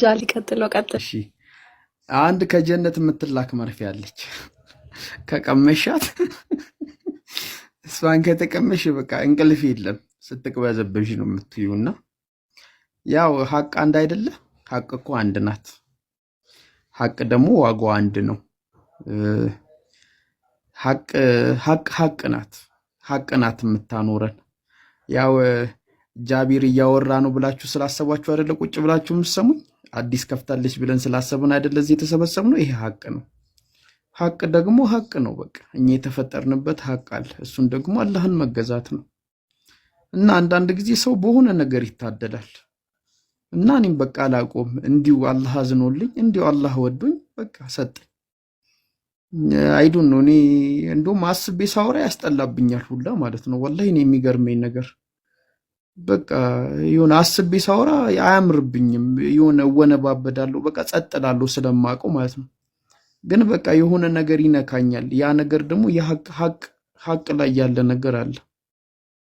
ጃሊ ቀጥል። እሺ አንድ ከጀነት የምትላክ መርፌ አለች። ከቀመሻት እሷን ከተቀመሽ በቃ እንቅልፍ የለም ስትቅበዘበሽ ነው የምትዩና ያው ሀቅ አንድ አይደለ? ሀቅ እኮ አንድ ናት። ሀቅ ደግሞ ዋጋው አንድ ነው። ሀቅ ናት። ሀቅ ናት የምታኖረን። ያው ጃቢር እያወራ ነው ብላችሁ ስላሰባችሁ አይደለ ቁጭ ብላችሁ የምትሰሙኝ? አዲስ ከፍታለች ብለን ስላሰብን አይደለ እዚህ የተሰበሰብነው? ይሄ ሀቅ ነው። ሀቅ ደግሞ ሀቅ ነው። በቃ እኛ የተፈጠርንበት ሀቅ አለ። እሱን ደግሞ አላህን መገዛት ነው። እና አንዳንድ ጊዜ ሰው በሆነ ነገር ይታደላል። እና እኔም በቃ አላቆም እንዲሁ አላህ አዝኖልኝ እንዲሁ አላህ ወዶኝ በቃ ሰጠኝ። አይዱን ነው እኔ እንደውም አስቤ ሳወራ ያስጠላብኛል ሁላ ማለት ነው። ወላሂ እኔ የሚገርመኝ ነገር በቃ የሆነ አስቤ ሳወራ አያምርብኝም። የሆነ እወነባበዳለሁ፣ በቃ ጸጥ እላለሁ ስለማውቀው ማለት ነው። ግን በቃ የሆነ ነገር ይነካኛል። ያ ነገር ደግሞ ሀቅ ላይ ያለ ነገር አለ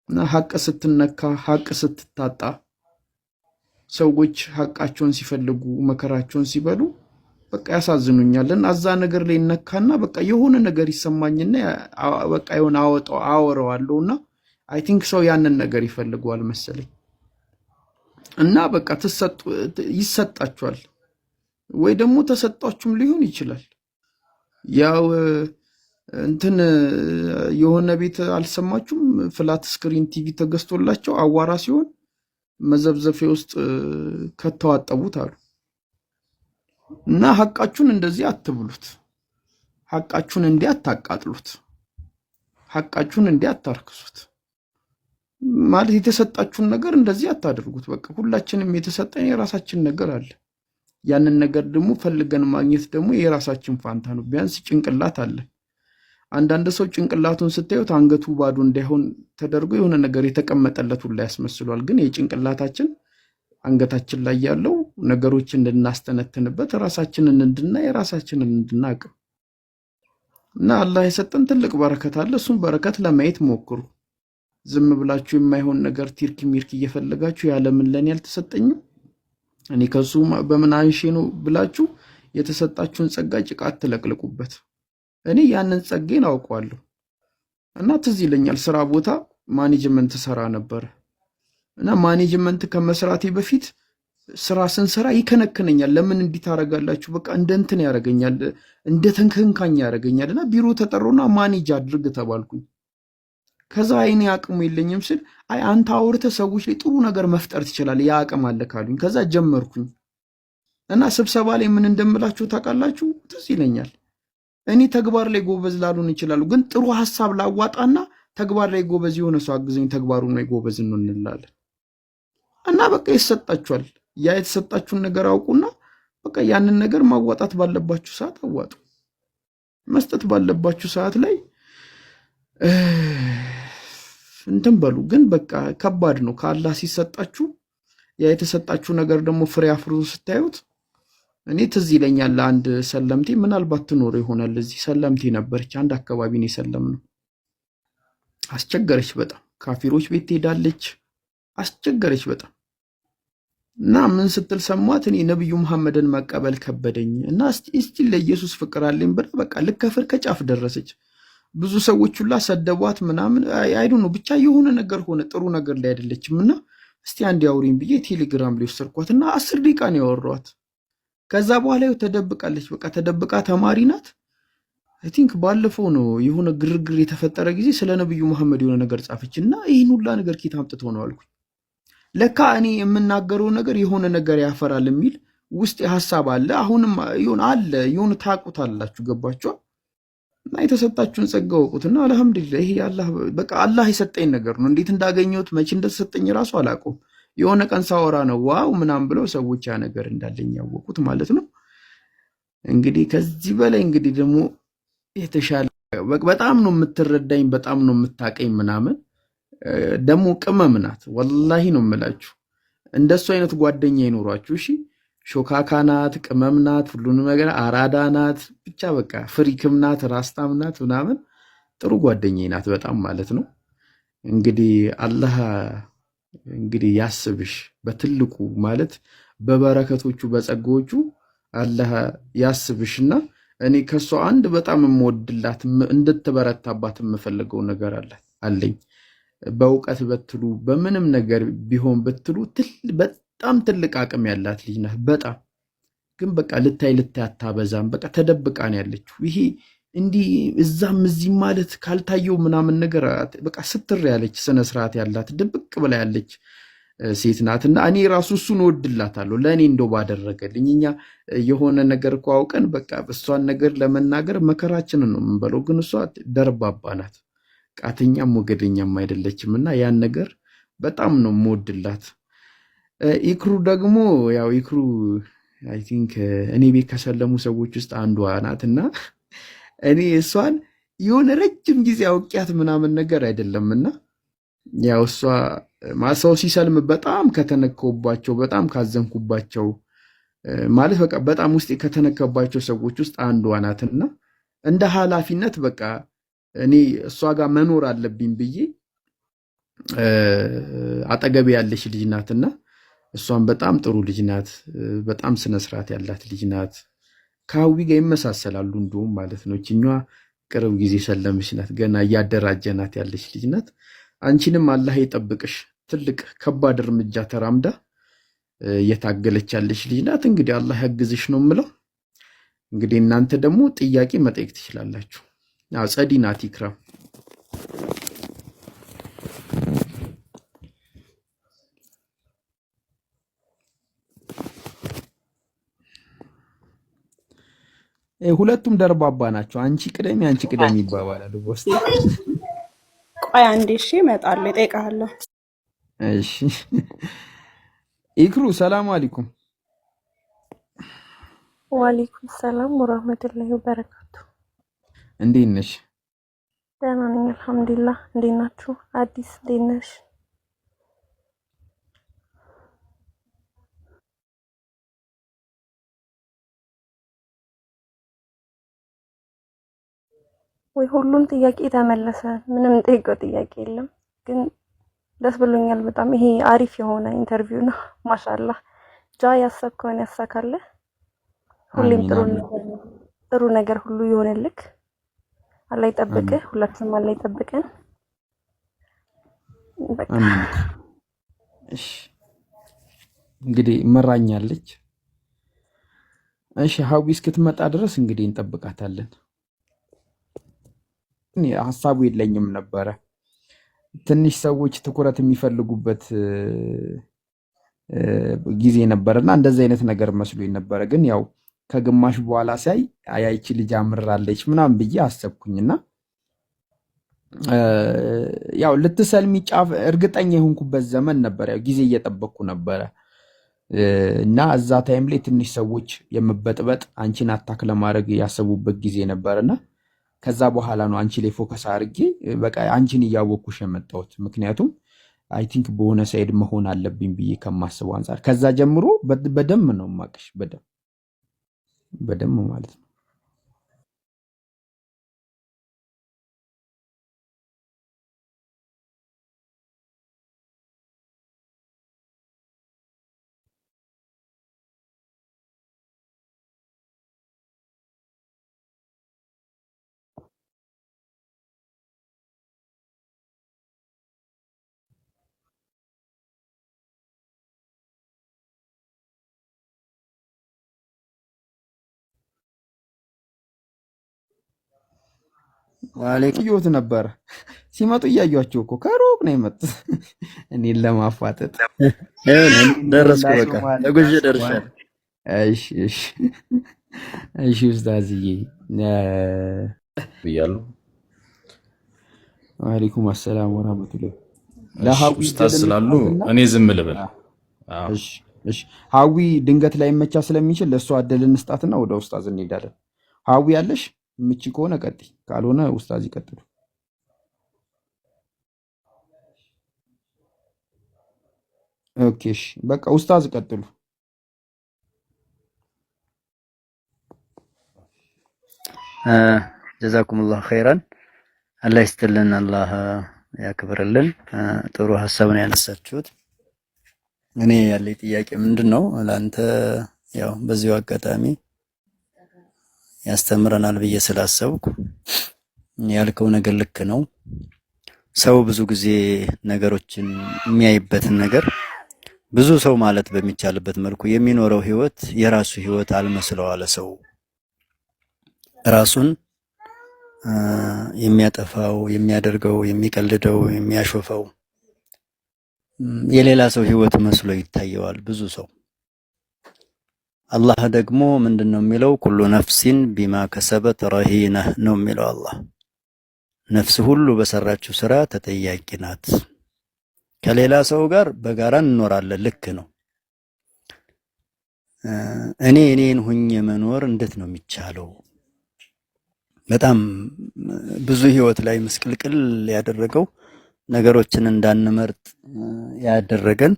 እና ሀቅ ስትነካ፣ ሀቅ ስትታጣ፣ ሰዎች ሀቃቸውን ሲፈልጉ መከራቸውን ሲበሉ በቃ ያሳዝኑኛል። እና እዛ ነገር ላይ ነካና በቃ የሆነ ነገር ይሰማኝና በቃ የሆነ አወራዋለሁና አይ ቲንክ ሰው ያንን ነገር ይፈልገዋል መሰለኝ። እና በቃ ይሰጣችኋል ወይ ደግሞ ተሰጣችሁም ሊሆን ይችላል። ያው እንትን የሆነ ቤት አልሰማችሁም? ፍላት ስክሪን ቲቪ ተገዝቶላቸው አዋራ ሲሆን መዘብዘፊያ ውስጥ ከተዋጠቡት አሉ። እና ሀቃችሁን እንደዚህ አትብሉት፣ ሀቃችሁን እንዲህ አታቃጥሉት፣ ሀቃችሁን እንዲህ አታርክሱት። ማለት የተሰጣችሁን ነገር እንደዚህ አታደርጉት። በቃ ሁላችንም የተሰጠን የራሳችን ነገር አለ። ያንን ነገር ደግሞ ፈልገን ማግኘት ደግሞ የራሳችን ፋንታ ነው። ቢያንስ ጭንቅላት አለ። አንዳንድ ሰው ጭንቅላቱን ስታዩት አንገቱ ባዶ እንዳይሆን ተደርጎ የሆነ ነገር የተቀመጠለት ሁላ ያስመስሏል። ግን የጭንቅላታችን አንገታችን ላይ ያለው ነገሮችን እንድናስተነትንበት ራሳችንን እንድናይ የራሳችንን እንድናቅ እና አላህ የሰጠን ትልቅ በረከት አለ። እሱም በረከት ለማየት ሞክሩ። ዝም ብላችሁ የማይሆን ነገር ቲርክ ሚርክ እየፈለጋችሁ ያለምን ለኔ አልተሰጠኝም እኔ ከሱ በምን አንሼ ነው ብላችሁ የተሰጣችሁን ጸጋ ጭቃ አትለቅልቁበት። እኔ ያንን ጸጋዬን አውቀዋለሁ እና ትዝ ይለኛል ስራ ቦታ ማኔጅመንት ሰራ ነበር እና ማኔጅመንት ከመስራቴ በፊት ስራ ስንሰራ ይከነክነኛል። ለምን እንዲህ ታደርጋላችሁ? በቃ እንደ እንትን ያደርገኛል፣ እንደ ተንከንካኝ ያደርገኛል። እና ቢሮ ተጠሩና ማኔጅ አድርግ ተባልኩኝ። ከዛ አይኔ አቅሙ የለኝም ስል አይ አንተ አውርተህ ሰዎች ላይ ጥሩ ነገር መፍጠር ትችላለህ፣ ያ አቅም አለ ካሉኝ ከዛ ጀመርኩኝ። እና ስብሰባ ላይ ምን እንደምላችሁ ታውቃላችሁ? ትዝ ይለኛል። እኔ ተግባር ላይ ጎበዝ ላሉን ይችላሉ፣ ግን ጥሩ ሐሳብ ላዋጣና ተግባር ላይ ጎበዝ የሆነ ሰው አግዘኝ ተግባሩን ላይ ጎበዝ ነው እንላለን። እና በቃ ይሰጣችኋል። ያ የተሰጣችሁን ነገር አውቁና በቃ ያንን ነገር ማዋጣት ባለባችሁ ሰዓት አዋጡ። መስጠት ባለባችሁ ሰዓት ላይ እንትን በሉ። ግን በቃ ከባድ ነው ከአላህ ሲሰጣችሁ። ያ የተሰጣችሁ ነገር ደግሞ ፍሬ አፍርቶ ስታዩት እኔ ትዝ ይለኛል አንድ ሰለምቴ፣ ምናልባት ትኖር ይሆናል እዚህ ሰለምቴ ነበረች። አንድ አካባቢ ነው የሰለምነው። አስቸገረች በጣም ካፊሮች ቤት ትሄዳለች፣ አስቸገረች በጣም። እና ምን ስትል ሰማት? እኔ ነብዩ መሐመድን መቀበል ከበደኝ እና እስቲ ለኢየሱስ ፍቅር አለኝ ብላ በቃ ልከፍር ከጫፍ ደረሰች። ብዙ ሰዎች ሁላ ሰደቧት ምናምን አይዱ ነው ብቻ የሆነ ነገር ሆነ። ጥሩ ነገር ላይ አይደለችም። እና እስቲ አንድ ያውሪኝ ብዬ ቴሌግራም ላይ ወሰድኳት እና 10 ደቂቃ ነው ያወራኋት። ከዛ በኋላ ተደብቃለች። በቃ ተደብቃ ተማሪ ናት። አይ ቲንክ ባለፈው ነው የሆነ ግርግር የተፈጠረ ጊዜ ስለ ነብዩ መሐመድ የሆነ ነገር ጻፈች እና ይህን ሁላ ነገር ኬት አምጥቶ ነው አልኩኝ። ለካ እኔ የምናገረው ነገር የሆነ ነገር ያፈራል የሚል ውስጥ ሐሳብ አለ። አሁንም አለ የሆነ ታውቁታላችሁ። ገባችኋል? እና የተሰጣችሁን ጸጋ ወቁትና አልሐምዱሊላህ። ይሄ በቃ አላህ የሰጠኝ ነገር ነው። እንዴት እንዳገኘሁት መቼ እንደተሰጠኝ ራሱ አላውቀውም። የሆነ ቀን ሳወራ ነው ዋው ምናምን ብለው ሰዎች ያ ነገር እንዳለኝ ያወቁት ማለት ነው። እንግዲህ ከዚህ በላይ እንግዲህ ደግሞ የተሻለ በጣም ነው የምትረዳኝ፣ በጣም ነው የምታቀኝ ምናምን። ደግሞ ቅመም ናት ወላሂ ነው የምላችሁ። እንደሱ አይነት ጓደኛ ይኖሯችሁ እሺ። ሾካካ ናት፣ ቅመም ናት፣ ሁሉንም ነገር አራዳ ናት። ብቻ በቃ ፍሪክም ናት፣ ራስታም ናት ምናምን። ጥሩ ጓደኛዬ ናት በጣም ማለት ነው። እንግዲህ አላህ እንግዲህ ያስብሽ በትልቁ ማለት በበረከቶቹ በጸጋዎቹ አላህ ያስብሽና እኔ ከሷ አንድ በጣም የምወድላት እንድትበረታባት የምፈልገው ነገር አለኝ። በእውቀት በትሉ በምንም ነገር ቢሆን በትሉ በጣም ትልቅ አቅም ያላት ልጅ ናት። በጣም ግን በቃ ልታይ አታበዛም። በቃ ተደብቃ ነው ያለችው። ይሄ እንዲህ እዛም እዚህም ማለት ካልታየው ምናምን ነገር በቃ ስትር ያለች ስነ ስርዓት ያላት ድብቅ ብላ ያለች ሴት ናት። እና እኔ ራሱ እሱን እወድላታለሁ ለእኔ እንደው ባደረገልኝ። እኛ የሆነ ነገር እኮ አውቀን በቃ እሷን ነገር ለመናገር መከራችንን ነው የምንበለው። ግን እሷ ደርባባ ናት፣ ቃተኛም ሞገደኛም አይደለችም። እና ያን ነገር በጣም ነው የምወድላት። ኢክሩ ደግሞ ያው ኢክሩ አይ ቲንክ እኔ ቤት ከሰለሙ ሰዎች ውስጥ አንዷ ናት። እና እኔ እሷን የሆነ ረጅም ጊዜ አውቂያት ምናምን ነገር አይደለም። እና ያው እሷ ሰው ሲሰልም በጣም ከተነከውባቸው በጣም ካዘንኩባቸው ማለት በቃ በጣም ውስጥ ከተነከባቸው ሰዎች ውስጥ አንዷ ናትና እንደ ኃላፊነት በቃ እኔ እሷ ጋር መኖር አለብኝ ብዬ አጠገቤ ያለች ልጅ ናትና እሷን በጣም ጥሩ ልጅ ናት። በጣም ስነ ስርዓት ያላት ልጅ ናት። ከሀዊ ጋር ይመሳሰላሉ እንደውም ማለት ነው። እችኛዋ ቅርብ ጊዜ ሰለምሽ ናት። ገና እያደራጀናት ያለች ልጅ ናት። አንቺንም አላህ ይጠብቅሽ። ትልቅ ከባድ እርምጃ ተራምዳ እየታገለች ያለች ልጅ ናት። እንግዲህ አላህ ያግዝሽ ነው የምለው። እንግዲህ እናንተ ደግሞ ጥያቄ መጠየቅ ትችላላችሁ። ጸዲ ናት ኢክራም። ሁለቱም ደርባባ ናቸው። አንቺ ቅደሚ ይባባላሉ። በውስጥ ቆይ አንዴ እሺ፣ እመጣለሁ፣ እጠይቅሃለሁ። እሺ ኢክሩ ሰላም አለይኩም። ወአለይኩም ሰላም ወራህመቱላሂ ወበረካቱ። እንዴት ነሽ? ደህና ነኝ አልሐምዱሊላህ። እንዴት ናችሁ? አዲስ እንዴት ነሽ? ወይ ሁሉም ጥያቄ ተመለሰ። ምንም ጠይቀው ጥያቄ የለም። ግን ደስ ብሎኛል በጣም። ይሄ አሪፍ የሆነ ኢንተርቪው ነው። ማሻአላህ ጃ ያሰብከውን ያሳካልህ። ሁሌም ጥሩ ነገር ሁሉ ይሆንልክ። አላህ ይጠብቅህ። ሁላችንም አላህ ይጠብቀን። እሺ እንግዲህ መራኛለች። እሺ ሀዊ እስክትመጣ ድረስ እንግዲህ እንጠብቃታለን። ሀሳቡ የለኝም ነበረ። ትንሽ ሰዎች ትኩረት የሚፈልጉበት ጊዜ ነበርና እንደዚህ አይነት ነገር መስሎኝ ነበረ። ግን ያው ከግማሽ በኋላ ሳይ አያይቺ ልጅ አምራለች ምናምን ብዬ አሰብኩኝና ያው ልትሰልሚ ጫፍ እርግጠኛ የሆንኩበት ዘመን ነበር። ያው ጊዜ እየጠበቅኩ ነበረ እና እዛ ታይም ላይ ትንሽ ሰዎች የምበጥበጥ አንቺን አታክ ለማድረግ ያሰቡበት ጊዜ ነበርና ከዛ በኋላ ነው አንቺ ላይ ፎከስ አድርጌ በቃ አንቺን እያወቅኩሽ የመጣሁት። ምክንያቱም አይ ቲንክ በሆነ ሳይድ መሆን አለብኝ ብዬ ከማስበው አንጻር ከዛ ጀምሮ በደም ነው የማውቅሽ፣ በደም ማለት ነው። ዋሌክዮት ነበር ሲመጡ እያዩአቸው እኮ ከሩቅ ነው የመጡት እኔን ለማፋጠጥ። ደረስኩ፣ በቃ ተጉዤ ደርሻለሁ። እሺ እሺ እሺ ኡስታዝዬ ብያለሁ። ወአለይኩም አሰላም ወራህመቱላህ። ኡስታዝ ስላሉ እኔ ዝም ልበል? እሺ እሺ ሀዊ ድንገት ላይ መቻ ስለሚችል ለእሷ እድል እንስጣትና ወደ ኡስታዝ እንሄዳለን። ሀዊ ያለሽ ምቺ ከሆነ ቀጥይ፣ ካልሆነ ኡስታዝ ይቀጥሉ። ኦኬ እሺ በቃ ኡስታዝ ቀጥሉ። ጀዛኩሙላህ ኸይራን። አላህ ይስጥልን፣ አላህ ያክብርልን። ጥሩ ሀሳብ ነው ያነሳችሁት። እኔ ያለኝ ጥያቄ ምንድነው ለአንተ ያው በዚሁ አጋጣሚ ያስተምረናል ብዬ ስላሰብኩ ያልከው ነገር ልክ ነው። ሰው ብዙ ጊዜ ነገሮችን የሚያይበትን ነገር ብዙ ሰው ማለት በሚቻልበት መልኩ የሚኖረው ህይወት የራሱ ህይወት አልመስለው አለ። ሰው ራሱን የሚያጠፋው፣ የሚያደርገው፣ የሚቀልደው፣ የሚያሾፈው የሌላ ሰው ህይወት መስሎ ይታየዋል ብዙ ሰው። አላህ ደግሞ ምንድነው የሚለው? ኩሉ ነፍሲን ቢማ ከሰበት ረሂነህ ነው የሚለው አላህ። ነፍስ ሁሉ በሰራችው ስራ ተጠያቂ ናት። ከሌላ ሰው ጋር በጋራ እንኖራለን፣ ልክ ነው። እኔን ሁኜ መኖር እንዴት ነው የሚቻለው? በጣም ብዙ ህይወት ላይ ምስቅልቅል ያደረገው ነገሮችን እንዳንመርጥ ያደረገን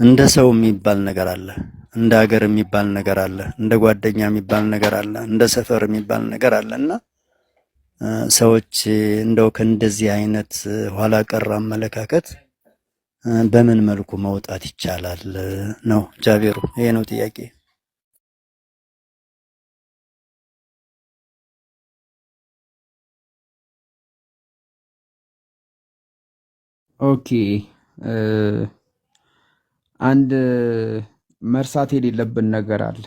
እንደ ሰው የሚባል ነገር አለ፣ እንደ ሀገር የሚባል ነገር አለ፣ እንደ ጓደኛ የሚባል ነገር አለ፣ እንደ ሰፈር የሚባል ነገር አለና ሰዎች እንደው ከእንደዚህ አይነት ኋላ ቀር አመለካከት በምን መልኩ መውጣት ይቻላል ነው ጃቢሩ? ይሄ ነው ጥያቄ። ኦኬ አንድ መርሳት የሌለብን ነገር አለ።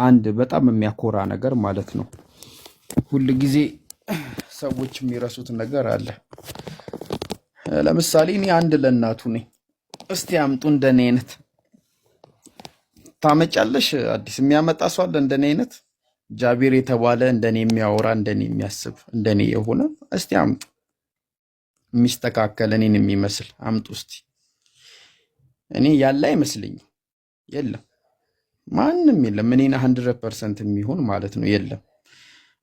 አንድ በጣም የሚያኮራ ነገር ማለት ነው። ሁል ጊዜ ሰዎች የሚረሱት ነገር አለ። ለምሳሌ እኔ አንድ ለእናቱ ነኝ። እስቲ አምጡ እንደኔ አይነት ታመጫለሽ? አዲስ የሚያመጣ ሰው አለ እንደኔ አይነት? ጃቢር የተባለ እንደኔ የሚያወራ እንደኔ የሚያስብ እንደኔ የሆነ እስቲ አምጡ። የሚስተካከል እኔን የሚመስል አምጡ እስቲ። እኔ ያለ አይመስልኝም። የለም፣ ማንም የለም። እኔን 100% የሚሆን ማለት ነው የለም።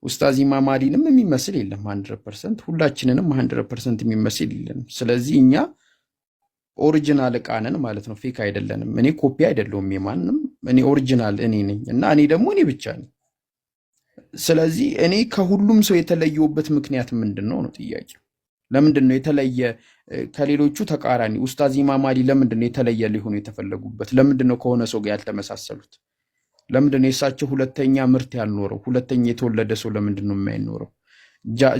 ኡስታዝ ኢማም አሊንም የሚመስል የለም 100%። ሁላችንንም 100% የሚመስል የለም። ስለዚህ እኛ ኦሪጂናል ዕቃ ነን ማለት ነው፣ ፌክ አይደለንም። እኔ ኮፒ አይደለሁም የማንም፣ እኔ ኦሪጂናል እኔ ነኝ እና እኔ ደግሞ እኔ ብቻ ነኝ። ስለዚህ እኔ ከሁሉም ሰው የተለየውበት ምክንያት ምንድን ነው ጥያቄው። ለምንድን ነው የተለየ ከሌሎቹ ተቃራኒ? ኡስታዝ ኢማም አሊ ለምንድን ነው የተለየ ሊሆኑ የተፈለጉበት? ለምንድን ነው ከሆነ ሰው ጋር ያልተመሳሰሉት? ለምንድን ነው የእሳቸው ሁለተኛ ምርት ያልኖረው? ሁለተኛ የተወለደ ሰው ለምንድን ነው የማይኖረው?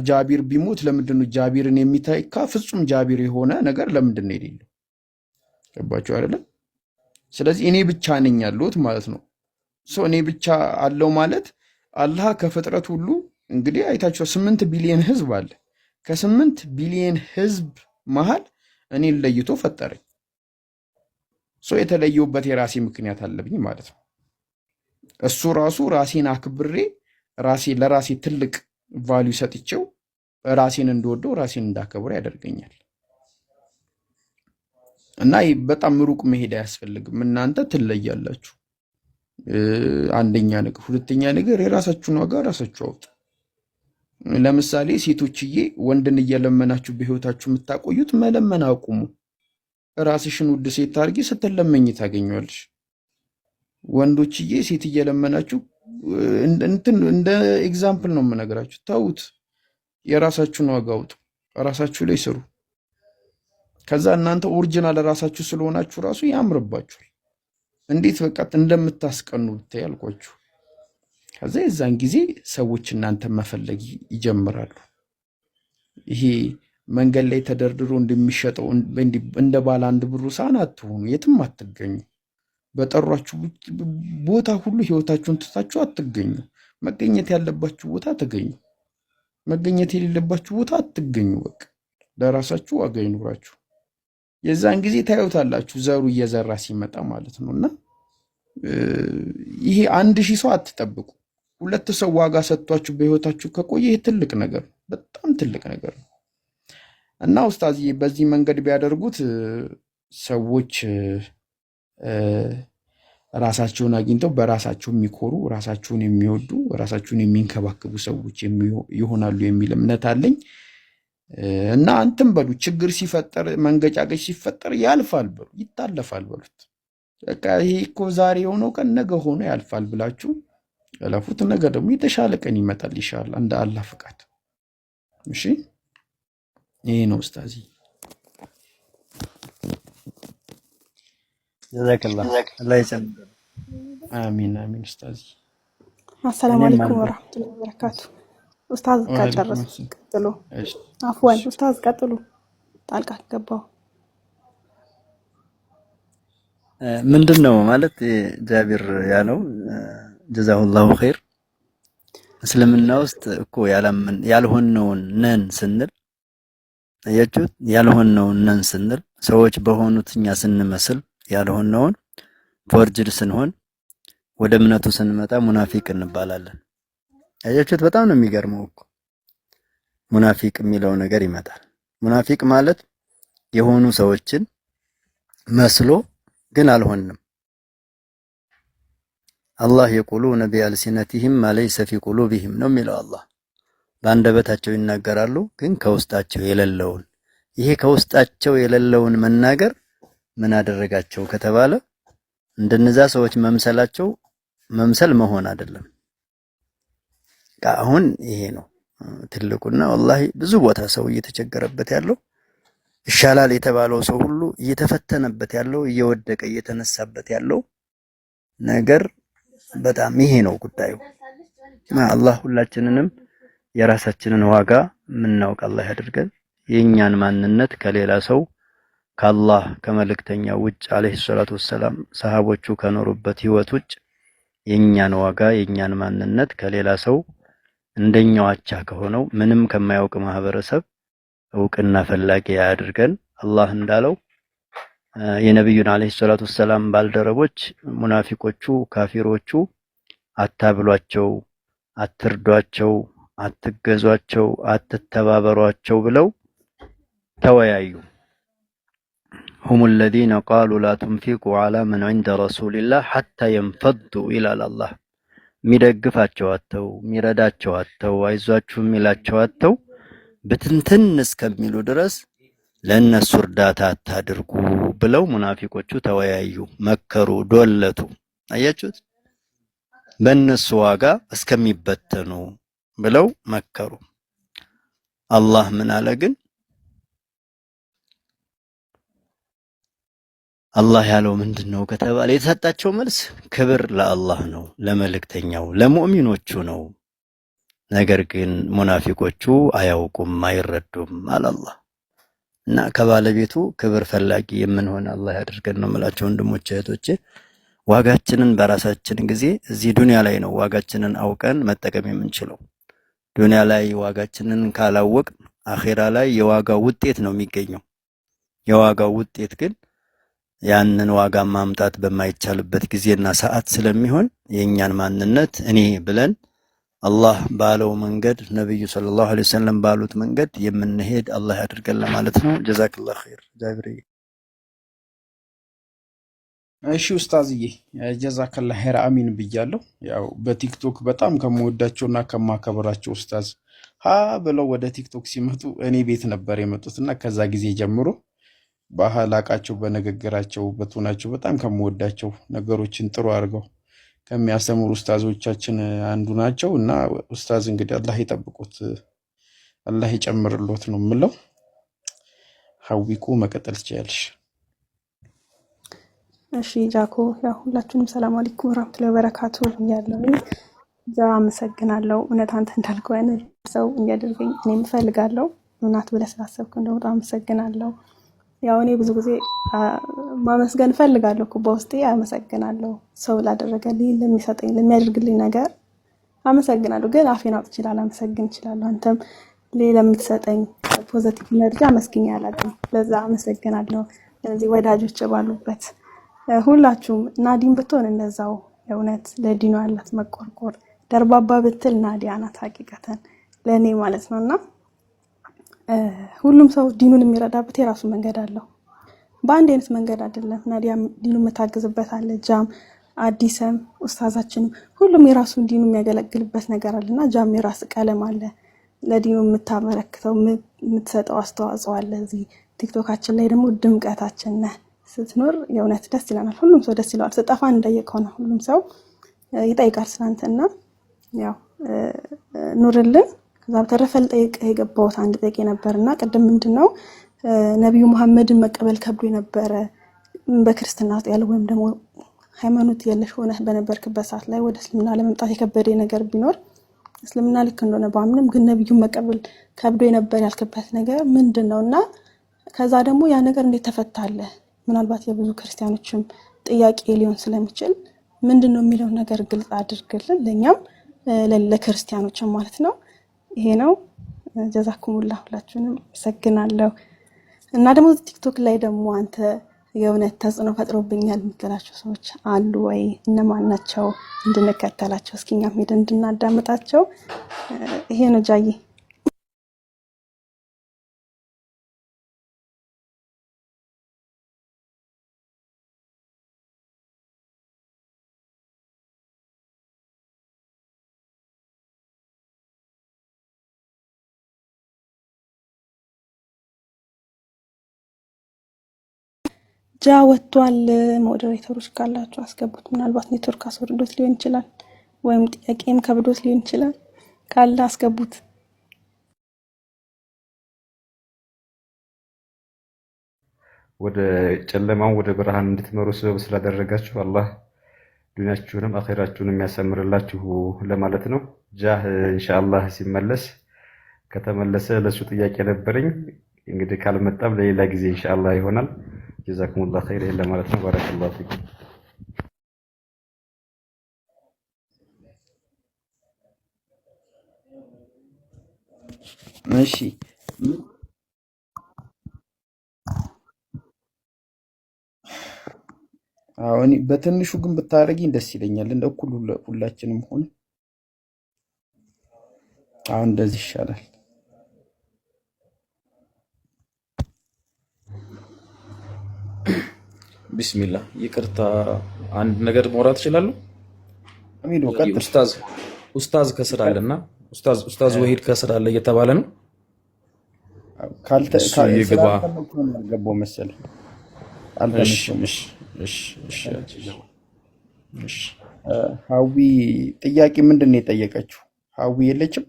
ጃቢር ቢሞት ለምንድን ነው ጃቢርን የሚተካ ፍጹም ጃቢር የሆነ ነገር ለምንድን ነው የሌለው? ገባችሁ አይደለም? ስለዚህ እኔ ብቻ ነኝ ያለሁት ማለት ነው። እኔ ብቻ አለው ማለት አላህ ከፍጥረት ሁሉ እንግዲህ አይታችሁ 8 ቢሊዮን ህዝብ አለ። ከ8 ቢሊዮን ህዝብ መሃል እኔን ለይቶ ፈጠረኝ። የተለየውበት የራሴ ምክንያት አለብኝ ማለት ነው። እሱ ራሱ ራሴን አክብሬ ለራሴ ትልቅ ቫልዩ ሰጥቼው ራሴን እንደወደው ራሴን እንዳከብር ያደርገኛል። እና በጣም ሩቅ መሄድ አያስፈልግም። እናንተ ትለያላችሁ። አንደኛ ነገር። ሁለተኛ ነገር የራሳችሁን ዋጋ ራሳችሁ አውጡ። ለምሳሌ ሴቶችዬ ወንድን እየለመናችሁ በህይወታችሁ የምታቆዩት መለመን አቁሙ። ራስሽን ውድ ሴት አድርጊ፣ ስትለመኝ ታገኘዋለሽ። ወንዶችዬ ሴት እየለመናችሁ እንደ ኤግዛምፕል ነው የምነግራችሁ። ተውት፣ የራሳችሁን ዋጋ አውጡ፣ ራሳችሁ ላይ ስሩ። ከዛ እናንተ ኦሪጂናል ራሳችሁ ስለሆናችሁ ራሱ ያምርባችኋል። እንዴት በቃ እንደምታስቀኑ ብታይ ያልኳችሁ። ከዛ የዛን ጊዜ ሰዎች እናንተ መፈለግ ይጀምራሉ። ይሄ መንገድ ላይ ተደርድሮ እንደሚሸጠው እንደ ባለ አንድ ብሩ ሳህን አትሆኑ፣ የትም አትገኙ። በጠሯችሁ ቦታ ሁሉ ህይወታችሁን ትታችሁ አትገኙ። መገኘት ያለባችሁ ቦታ ተገኙ፣ መገኘት የሌለባችሁ ቦታ አትገኙ። በቃ ለራሳችሁ ዋጋ ይኖራችሁ። የዛን ጊዜ ታዩታላችሁ ዘሩ እየዘራ ሲመጣ ማለት ነው። እና ይሄ 1000 ሰው አትጠብቁ። 2 ሰው ዋጋ ሰጥቷችሁ በህይወታችሁ ከቆየ ይሄ ትልቅ ነገር ነው፣ በጣም ትልቅ ነገር ነው። እና ኡስታዝ በዚህ መንገድ ቢያደርጉት ሰዎች ራሳቸውን አግኝተው በራሳቸው የሚኮሩ፣ ራሳቸውን የሚወዱ፣ ራሳቸውን የሚንከባከቡ ሰዎች ይሆናሉ የሚል እምነት አለኝ። እና አንተም በሉ ችግር ሲፈጠር መንገጫገጭ ሲፈጠር ያልፋል በሉ፣ ይታለፋል በሉት። በቃ ይሄ እኮ ዛሬ የሆነው ቀን ነገ ሆኖ ያልፋል ብላችሁ እለፉት። ነገ ደግሞ የተሻለ ቀን ይመጣል ኢንሻአላህ እንደ አላህ ፍቃድ። እሺ ይሄ ነው ኡስታዚ። ጀዛከላህ አላህ ይጨምር። አሚን አሚን። ኡስታዝ አሰላሙ አለይኩም ወራህመቱላሂ ወበረካቱ። ኡስታዝ ከጨረሱ ቀጥሉ። አፍዋን ኡስታዝ ቀጥሉ። ጣልቃ ገባው ምንድነው ማለት ጃቢር ያለው ጀዛሁላሁ ኸይር። እስልምና ውስጥ እኮ ያልሆነውን ነን ስንል አያችሁት? ያልሆነውን ነን ስንል ሰዎች በሆኑት እኛ ስንመስል ያልሆነውን ፎርጅድ ስንሆን ወደ እምነቱ ስንመጣ ሙናፊቅ እንባላለን። አያችሁት? በጣም ነው የሚገርመው እኮ ሙናፊቅ የሚለው ነገር ይመጣል። ሙናፊቅ ማለት የሆኑ ሰዎችን መስሎ ግን አልሆንም። አላህ የቁሉነ ቢአልሲነቲሂም ማ ለይሰ ፊ ቁሉቢሂም ነው የሚለው አላህ። በአንደበታቸው ይናገራሉ ግን ከውስጣቸው የሌለውን። ይሄ ከውስጣቸው የሌለውን መናገር ምን አደረጋቸው ከተባለ እንደነዛ ሰዎች መምሰል መሆን አይደለም። አሁን ይሄ ነው ትልቁና ወላሂ ብዙ ቦታ ሰው እየተቸገረበት ያለው ይሻላል የተባለው ሰው ሁሉ እየተፈተነበት ያለው እየወደቀ እየተነሳበት ያለው ነገር በጣም ይሄ ነው ጉዳዩ። አላህ ሁላችንንም የራሳችንን ዋጋ ምናውቅ አላህ ያድርገን። የኛን ማንነት ከሌላ ሰው ከአላህ ከመልእክተኛው ውጭ አለይሂ ሰላቱ ወሰላም ሰሃቦቹ ከኖሩበት ህይወት ውጭ የኛን ዋጋ የኛን ማንነት ከሌላ ሰው እንደኛው አቻ ከሆነው ምንም ከማያውቅ ማህበረሰብ እውቅና ፈላጊ ያድርገን። አላህ እንዳለው የነብዩን አለይሂ ሰላቱ ወሰላም ባልደረቦች ሙናፊቆቹ ካፊሮቹ አታብሏቸው፣ አትርዷቸው፣ አትገዟቸው፣ አትተባበሯቸው ብለው ተወያዩ። هم الذين قالوا لا تنفقوا على من عند رسول الله حتى ينفضوا إلى الله ሚደግፋቸው አጥተው ሚረዳቸው አጥተው አይዟችሁ ሚላቸው አጥተው በትንትን እስከሚሉ ድረስ ለነሱ እርዳታ አታድርጉ ብለው ሙናፊቆቹ ተወያዩ፣ መከሩ፣ ዶለቱ። አያችሁት? በእነሱ ዋጋ እስከሚበተኑ ብለው መከሩ። አላህ ምን አለ ግን? አላህ ያለው ምንድነው ከተባለ የተሰጣቸው መልስ ክብር ለአላህ ነው፣ ለመልእክተኛው፣ ለሙእሚኖቹ ነው። ነገር ግን ሙናፊቆቹ አያውቁም፣ አይረዱም አላህ። እና ከባለቤቱ ክብር ፈላጊ የምንሆን አላህ ያድርገን ነው የምላቸው ወንድሞቼ እህቶቼ። ዋጋችንን በራሳችን ጊዜ እዚህ ዱንያ ላይ ነው ዋጋችንን አውቀን መጠቀም የምንችለው። ዱንያ ላይ ዋጋችንን ካላወቅ አኺራ ላይ የዋጋው ውጤት ነው የሚገኘው። የዋጋው ውጤት ግን ያንን ዋጋ ማምጣት በማይቻልበት ጊዜና ሰዓት ስለሚሆን የኛን ማንነት እኔ ብለን አላህ ባለው መንገድ ነብዩ ሰለላሁ ዐለይሂ ወሰለም ባሉት መንገድ የምንሄድ አላህ ያድርገን ለማለት ነው። ጀዛከላሁ ኸይር ጃብሪ። እሺ ኡስታዝዬ ጀዛከላሁ ኸይር አሚን ብያለሁ። ያው በቲክቶክ በጣም ከመወዳቸውና ከማከብራቸው ኡስታዝ ብለው ወደ ቲክቶክ ሲመጡ እኔ ቤት ነበር የመጡትና ከዛ ጊዜ ጀምሮ ባህላቃቸው በንግግራቸው በትውናቸው በጣም ከመወዳቸው ነገሮችን ጥሩ አድርገው ከሚያስተምሩ ኡስታዞቻችን አንዱ ናቸው እና ኡስታዝ እንግዲህ አላህ ይጠብቁት፣ አላህ ይጨምርልዎት ነው የምለው። ሐዊቁ መቀጠል ትችያለሽ። እሺ ጃኮ፣ ያው ሁላችሁንም ሰላም አለይኩም ወራህመቱላሂ ወበረካቱ ብያለሁ። አመሰግናለሁ። እውነት አንተ እንዳልከው አይነት ሰው እንዲያደርገኝ እኔም እፈልጋለሁ። እናት ብለህ ስላሰብክ እንደው በጣም አመሰግናለሁ። ያው እኔ ብዙ ጊዜ ማመስገን እፈልጋለሁ እኮ በውስጤ አመሰግናለሁ። ሰው ላደረገልኝ፣ ለሚሰጠኝ፣ ለሚያደርግልኝ ነገር አመሰግናለሁ። ግን አፌን አውጥቼ ላላመሰግን እችላለሁ። አንተም ለምትሰጠኝ ፖዚቲቭ ኤነርጂ አመስግኝ አላውቅም። ለዛ አመሰግናለሁ። እዚህ ወዳጆች ባሉበት ሁላችሁም ናዲን ብትሆን እንደዛው የእውነት ለዲኑ ያላት መቆርቆር ደርባባ ብትል ናዲያ ናት ሐቂቀተን ለኔ ማለት ነውና ሁሉም ሰው ዲኑን የሚረዳበት የራሱ መንገድ አለው። በአንድ አይነት መንገድ አይደለም። ናዲያ ዲኑን የምታግዝበት አለ፣ ጃም አዲስም ኡስታዛችንም ሁሉም የራሱን ዲኑ የሚያገለግልበት ነገር አለና ጃም የራስ ቀለም አለ። ለዲኑ የምታበረክተው የምትሰጠው አስተዋጽኦ አለ። እዚህ ቲክቶካችን ላይ ደግሞ ድምቀታችን ነህ። ስትኖር የእውነት ደስ ይለናል። ሁሉም ሰው ደስ ይለዋል። ስጠፋ እንደየቀው ነው። ሁሉም ሰው ይጠይቃል ስላንተና ያው ኑርልን። ከዛ በተረፈ ልጠይቅህ የገባሁት አንድ ጥያቄ ነበርና ቅድም ምንድነው ነብዩ መሐመድን መቀበል ከብዶ የነበረ በክርስትና ውስጥ ያለው ወይም ደግሞ ሃይማኖት የለሽ ሆነህ በነበርክበት ሰዓት ላይ ወደ እስልምና ለመምጣት የከበደ ነገር ቢኖር እስልምና ልክ እንደሆነ ባምንም ግን ነብዩን መቀበል ከብዶ የነበር ያልከበት ነገር ምንድነውና ከዛ ደግሞ ያ ነገር እንዴት ተፈታለህ? ምናልባት የብዙ ክርስቲያኖችም ጥያቄ ሊሆን ስለሚችል ምንድነው የሚለው ነገር ግልጽ አድርግልን ለኛም ለክርስቲያኖችም ማለት ነው። ይሄ ነው። ጀዛኩሙላህ ሁላችሁንም አመሰግናለሁ። እና ደግሞ ቲክቶክ ላይ ደግሞ አንተ የእውነት ተጽዕኖ ፈጥሮብኛል የምትላቸው ሰዎች አሉ ወይ? እነማን ናቸው? እንድንከተላቸው እስኪ እኛም ሄደን እንድናዳምጣቸው። ይሄ ነው ጃዬ። ጃ ወጥቷል። ሞዴሬተሮች ካላችሁ አስገቡት። ምናልባት ኔትወርክ አስወርዶት ሊሆን ይችላል፣ ወይም ጥያቄም ከብዶት ሊሆን ይችላል። ካለ አስገቡት። ወደ ጨለማው ወደ ብርሃን እንድትመሩ ሰበብ ስላደረጋችሁ አላህ ዱንያችሁንም አኺራችሁንም ያሰምርላችሁ ለማለት ነው። ጃህ ኢንሻአላህ ሲመለስ ከተመለሰ ለሱ ጥያቄ ነበረኝ። እንግዲህ ካልመጣም ለሌላ ጊዜ ኢንሻአላህ ይሆናል። ጀዛኩሙላህ ኸይር ለማለት ነው። ባረከላሁ ፊኩም። እሺ አሁን በትንሹ ግን ብታረጊኝ ደስ ይለኛል። እንደ እኩል ሁላችንም ሆነ አሁን እንደዚህ ይሻላል። ቢስሚላህ ይቅርታ፣ አንድ ነገር ማውራት እችላለሁ? አሚዶ ቀጥል። ኡስታዝ ከስር አለና ኡስታዝ ወሂድ ከስር አለ እየተባለ ነው። ካልተ ይግባ ገባው መሰለኝ። ሀዊ ጥያቄ ምንድን ነው የጠየቀችው? ሀዊ የለችም።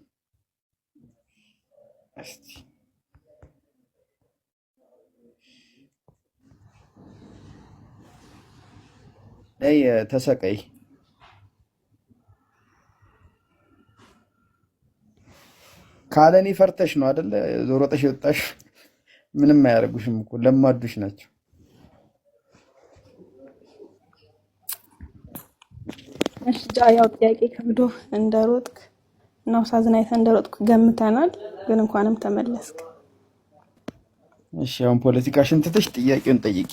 አይ ተሰቀይ ካለኔ ፈርተሽ ነው አይደለ? ዞሮጠሽ ወጣሽ። ምንም አያደርጉሽም እኮ ለማዱሽ ናቸው። እሺ ጃ ያው ጥያቄ ከብዶ እንደሮጥክ ነው ሳዝናይተ እንደሮጥክ ገምተናል፣ ግን እንኳንም ተመለስክ። እሺ አሁን ፖለቲካሽን ትተሽ ጥያቄውን ጠይቂ።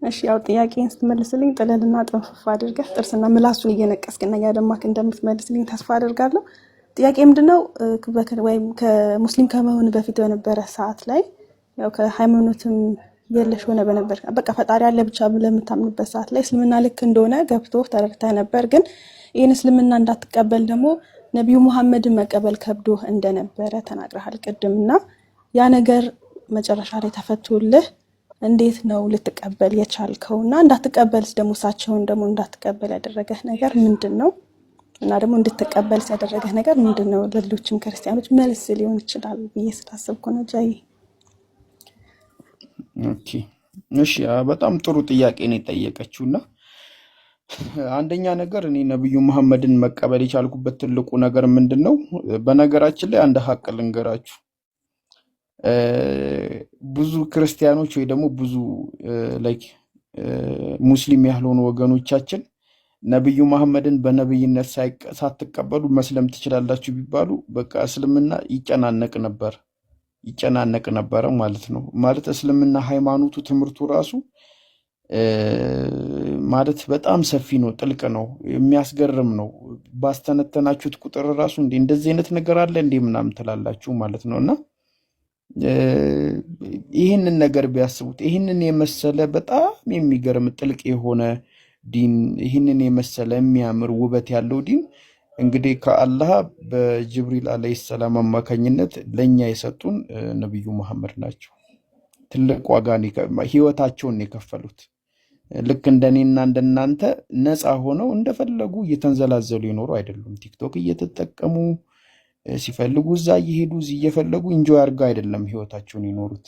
እሺ ያው ጥያቄን ስትመልስልኝ ጥለልና ጥንፍፍ አድርገህ ጥርስና ምላሱን እየነቀስክና ያደማክ እንደምትመልስልኝ ተስፋ አደርጋለሁ። ጥያቄ ምንድነው? ወይም ከሙስሊም ከመሆን በፊት በነበረ ሰዓት ላይ ያው ከሃይማኖትም የለሽ ሆነ በነበር በቃ ፈጣሪ አለ ብቻ ለምታምንበት ሰዓት ላይ እስልምና ልክ እንደሆነ ገብቶ ተረድተህ ነበር። ግን ይህን እስልምና እንዳትቀበል ደግሞ ነቢዩ መሐመድን መቀበል ከብዶ እንደነበረ ተናግረሃል ቅድምና ያ ነገር መጨረሻ ላይ ተፈቶልህ እንዴት ነው ልትቀበል የቻልከውና እንዳትቀበልስ ደግሞ እሳቸውን ደግሞ እንዳትቀበል ያደረገህ ነገር ምንድነው? እና ደግሞ እንድትቀበል ያደረገህ ነገር ምንድነው? ለሌሎችም ክርስቲያኖች መልስ ሊሆን ይችላል ብዬ ስላሰብኩ ነው ጃይ። ኦኬ እሺ በጣም ጥሩ ጥያቄ ነው የጠየቀችውና አንደኛ ነገር እኔ ነብዩ መሐመድን መቀበል የቻልኩበት ትልቁ ነገር ምንድነው? በነገራችን ላይ አንድ ሀቅ ልንገራችሁ። ብዙ ክርስቲያኖች ወይ ደግሞ ብዙ ላይክ ሙስሊም ያልሆኑ ወገኖቻችን ነብዩ መሐመድን በነብይነት ሳትቀበሉ መስለም ትችላላችሁ ቢባሉ በቃ እስልምና ይጨናነቅ ነበር ማለት ነው። ማለት እስልምና ሃይማኖቱ ትምህርቱ ራሱ ማለት በጣም ሰፊ ነው፣ ጥልቅ ነው፣ የሚያስገርም ነው። ባስተነተናችሁት ቁጥር ራሱ እንደዚህ አይነት ነገር አለ እንዴ ምናምን ትላላችሁ ማለት ነውና ይህንን ነገር ቢያስቡት ይህንን የመሰለ በጣም የሚገርም ጥልቅ የሆነ ዲን ይህንን የመሰለ የሚያምር ውበት ያለው ዲን እንግዲህ ከአላህ በጅብሪል አለይሂ ሰላም አማካኝነት ለኛ የሰጡን ነብዩ መሐመድ ናቸው። ትልቅ ዋጋ ህይወታቸውን የከፈሉት ልክ እንደኔና እንደናንተ ነፃ ሆነው እንደፈለጉ እየተንዘላዘሉ ይኖሩ አይደሉም። ቲክቶክ እየተጠቀሙ ሲፈልጉ እዛ እየሄዱ እየፈለጉ ኢንጆይ አድርገው አይደለም ህይወታቸውን ይኖሩት።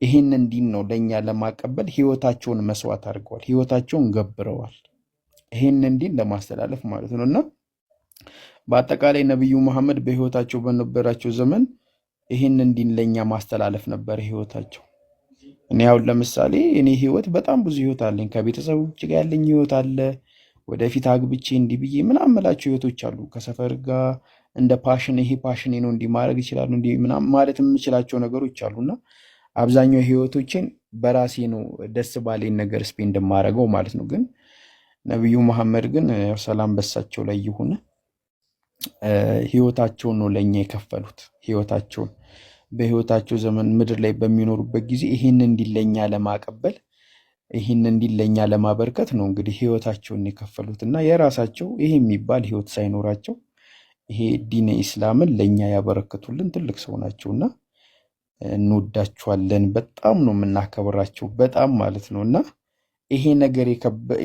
ይህንን ዲን ነው ለእኛ ለማቀበል ህይወታቸውን መስዋዕት አድርገዋል፣ ህይወታቸውን ገብረዋል። ይህንን ዲን ለማስተላለፍ ማለት ነው። እና በአጠቃላይ ነቢዩ መሐመድ በህይወታቸው በነበራቸው ዘመን ይህንን ዲን ለእኛ ማስተላለፍ ነበር ህይወታቸው። እኔ አሁን ለምሳሌ እኔ ህይወት በጣም ብዙ ህይወት አለኝ። ከቤተሰቦች ጋር ያለኝ ህይወት አለ። ወደፊት አግብቼ እንዲህ ብዬ ምናምን የምላቸው ህይወቶች አሉ። ከሰፈር ጋር እንደ ፓሽን ይሄ ፓሽኔ ነው እንዲህ ማድረግ ይችላሉ እንዲህ ምናምን ማለት የምችላቸው ነገሮች አሉና አብዛኛው ህይወቶችን በራሴ ነው ደስ ባለኝ ነገር ስፔንድ የማደርገው ማለት ነው። ግን ነቢዩ መሐመድ ግን ያው ሰላም በሳቸው ላይ ይሁን ህይወታቸውን ነው ለእኛ የከፈሉት። ህይወታቸውን በህይወታቸው ዘመን ምድር ላይ በሚኖሩበት ጊዜ ይህን እንዲህ ለእኛ ለማቀበል ይህን እንዲህ ለእኛ ለማበርከት ነው እንግዲህ ህይወታቸውን የከፈሉት እና የራሳቸው ይሄ የሚባል ህይወት ሳይኖራቸው ይሄ ዲነ ኢስላምን ለእኛ ያበረከቱልን ትልቅ ሰው ናቸውና እንወዳቸዋለን። በጣም ነው የምናከብራቸው በጣም ማለት ነው። እና ይሄ ነገር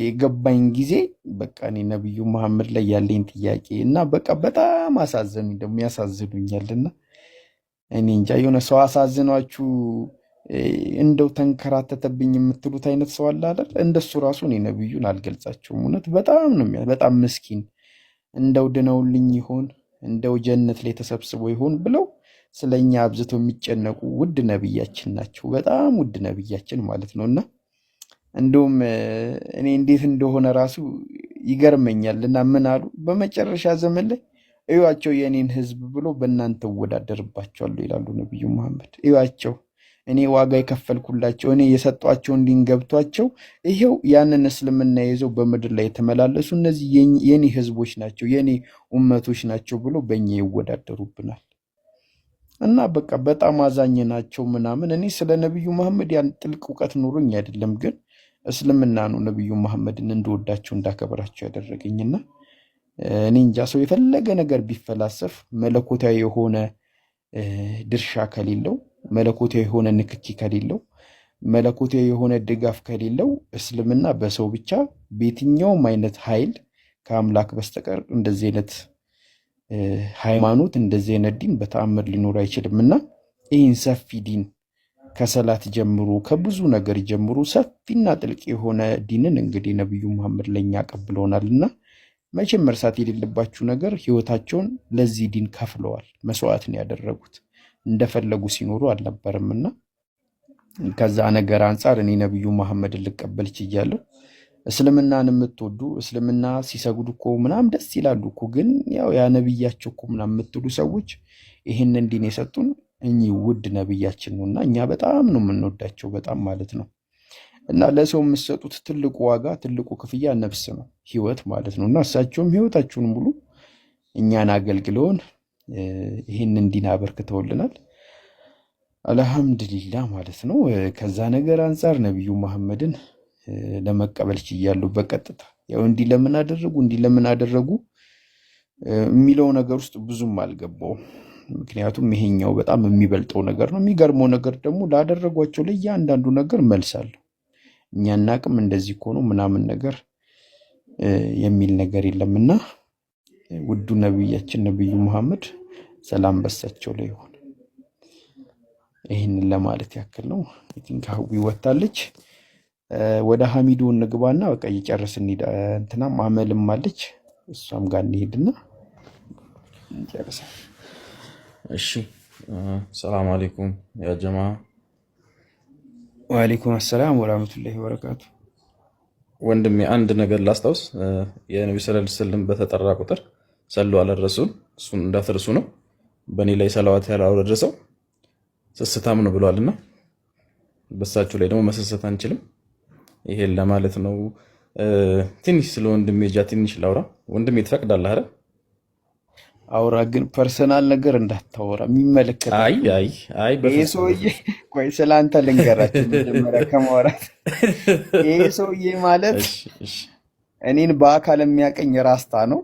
የገባኝ ጊዜ በቃ እኔ ነቢዩ መሐመድ ላይ ያለኝ ጥያቄ እና በቃ በጣም አሳዘኑኝ፣ ደግሞ ያሳዝኑኛልና እኔ እንጃ የሆነ ሰው አሳዝኗችሁ እንደው ተንከራተተብኝ የምትሉት አይነት ሰው አለ አይደል? እንደሱ ራሱ እኔ ነቢዩን አልገልጻቸውም። እውነት በጣም ነው በጣም ምስኪን እንደው ድነውልኝ ይሆን እንደው ጀነት ላይ ተሰብስበው ይሆን ብለው ስለኛ አብዝተው የሚጨነቁ ውድ ነብያችን ናቸው። በጣም ውድ ነብያችን ማለት ነውና እንደውም እኔ እንዴት እንደሆነ ራሱ ይገርመኛል። እና ምን አሉ በመጨረሻ ዘመን ላይ እዩዋቸው የኔን ህዝብ ብሎ በእናንተ እወዳደርባቸዋለሁ ይላሉ ነብዩ መሐመድ። እዩዋቸው እኔ ዋጋ የከፈልኩላቸው እኔ የሰጧቸው እንዲንገብቷቸው ይሄው ያንን እስልምና ይዘው በምድር ላይ የተመላለሱ እነዚህ የኔ ህዝቦች ናቸው የኔ ኡመቶች ናቸው ብሎ በእኛ ይወዳደሩብናል። እና በቃ በጣም አዛኝ ናቸው ምናምን። እኔ ስለ ነቢዩ መሐመድ ያን ጥልቅ እውቀት ኖሮኝ አይደለም፣ ግን እስልምና ነው ነቢዩ መሐመድን እንደወዳቸው እንዳከበራቸው ያደረገኝና እኔ እንጃ ሰው የፈለገ ነገር ቢፈላሰፍ መለኮታዊ የሆነ ድርሻ ከሌለው መለኮታዊ የሆነ ንክኪ ከሌለው መለኮታዊ የሆነ ድጋፍ ከሌለው እስልምና በሰው ብቻ በየትኛውም አይነት ኃይል ከአምላክ በስተቀር እንደዚህ አይነት ሃይማኖት እንደዚህ አይነት ዲን በተአምር ሊኖር አይችልም። እና ይህን ሰፊ ዲን ከሰላት ጀምሮ ከብዙ ነገር ጀምሮ ሰፊና ጥልቅ የሆነ ዲንን እንግዲህ ነቢዩ መሐመድ ለእኛ ቀብለውናል። እና መቼም መርሳት የሌለባችሁ ነገር ህይወታቸውን ለዚህ ዲን ከፍለዋል፣ መስዋዕትን ያደረጉት እንደፈለጉ ሲኖሩ አልነበረምና ከዛ ነገር አንጻር እኔ ነቢዩ መሐመድን ልቀበል ችያለሁ። እስልምናን የምትወዱ እስልምና ሲሰግዱ እኮ ምናምን ደስ ይላሉ እኮ፣ ግን ያው ያ ነብያቸው እኮ ምናምን የምትሉ ሰዎች ይህንን ዲን የሰጡን እኚህ ውድ ነብያችን ነውና እኛ በጣም ነው የምንወዳቸው በጣም ማለት ነው። እና ለሰው የምትሰጡት ትልቁ ዋጋ ትልቁ ክፍያ ነፍስ ነው፣ ህይወት ማለት ነው። እና እሳቸውም ህይወታቸውን ሙሉ እኛን አገልግለውን ይህንን ዲን አበርክተውልናል። አልሐምዱሊላህ ማለት ነው። ከዛ ነገር አንጻር ነቢዩ መሐመድን ለመቀበል ችያለሁ በቀጥታ። ያው እንዲህ ለምን አደረጉ የሚለው ነገር ውስጥ ብዙም አልገባውም። ምክንያቱም ይሄኛው በጣም የሚበልጠው ነገር ነው። የሚገርመው ነገር ደግሞ ላደረጓቸው ለእያንዳንዱ ነገር መልሳለሁ። እኛ እናቅም እንደዚህ እኮ ነው ምናምን ነገር የሚል ነገር የለምና ውዱ ነቢያችን ነቢዩ መሐመድ ሰላም በሳቸው ላይ ይሁን። ይህንን ለማለት ያክል ነው። ቲንክ ሀዊ ወታለች። ወደ ሐሚዱ እንግባና በቃ እየጨረስን እንሂድ። እንትናም አመልም አለች እሷም ጋር እንሄድና እንጨርሳለን። እሺ ሰላም አለይኩም ያ ጀማ። ወአለይኩም አሰላም ወራህመቱላሂ ወበረካቱ። ወንድሜ አንድ ነገር ላስታውስ። የነብዩ ሰለላሁ ዐለይሂ ወሰለም በተጠራ ቁጥር ሰሉ አለ ረሱል እሱን እንዳትረሱ ነው። በእኔ ላይ ሰላዋት ያላወረደ ሰው ስስታም ነው ብለዋልና በሳቸው ላይ ደግሞ መሰሰት አንችልም። ይሄን ለማለት ነው። ትንሽ ስለ ወንድሜ ትንሽ ላውራ። ወንድሜ ትፈቅዳለህ አይደል? አውራ፣ ግን ፐርሰናል ነገር እንዳታወራ የሚመለከት። አይ ይሄ ሰውዬ ቆይ ስለአንተ ልንገራችሁ መጀመሪያ ከማውራት። ይሄ ሰውዬ ማለት እኔን በአካል የሚያቀኝ ራስታ ነው፣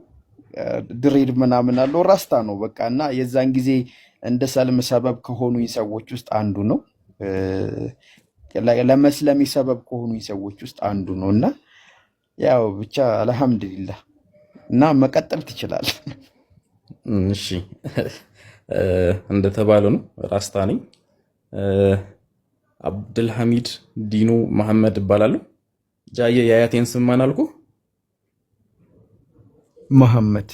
ድሬድ ምናምን አለው ራስታ ነው በቃ። እና የዛን ጊዜ እንደ ሰልም ሰበብ ከሆኑኝ ሰዎች ውስጥ አንዱ ነው። ለመስለሚ ሰበብ ከሆኑኝ ሰዎች ውስጥ አንዱ ነው። እና ያው ብቻ አልሐምዱሊላህ። እና መቀጠል ትችላለህ። እሺ እንደተባለው ነው ራስታ ነኝ። አብዱልሐሚድ ዲኑ መሐመድ እባላለሁ። ጃዬ የአያቴን ስም ማን አልኩ? መሐመድ።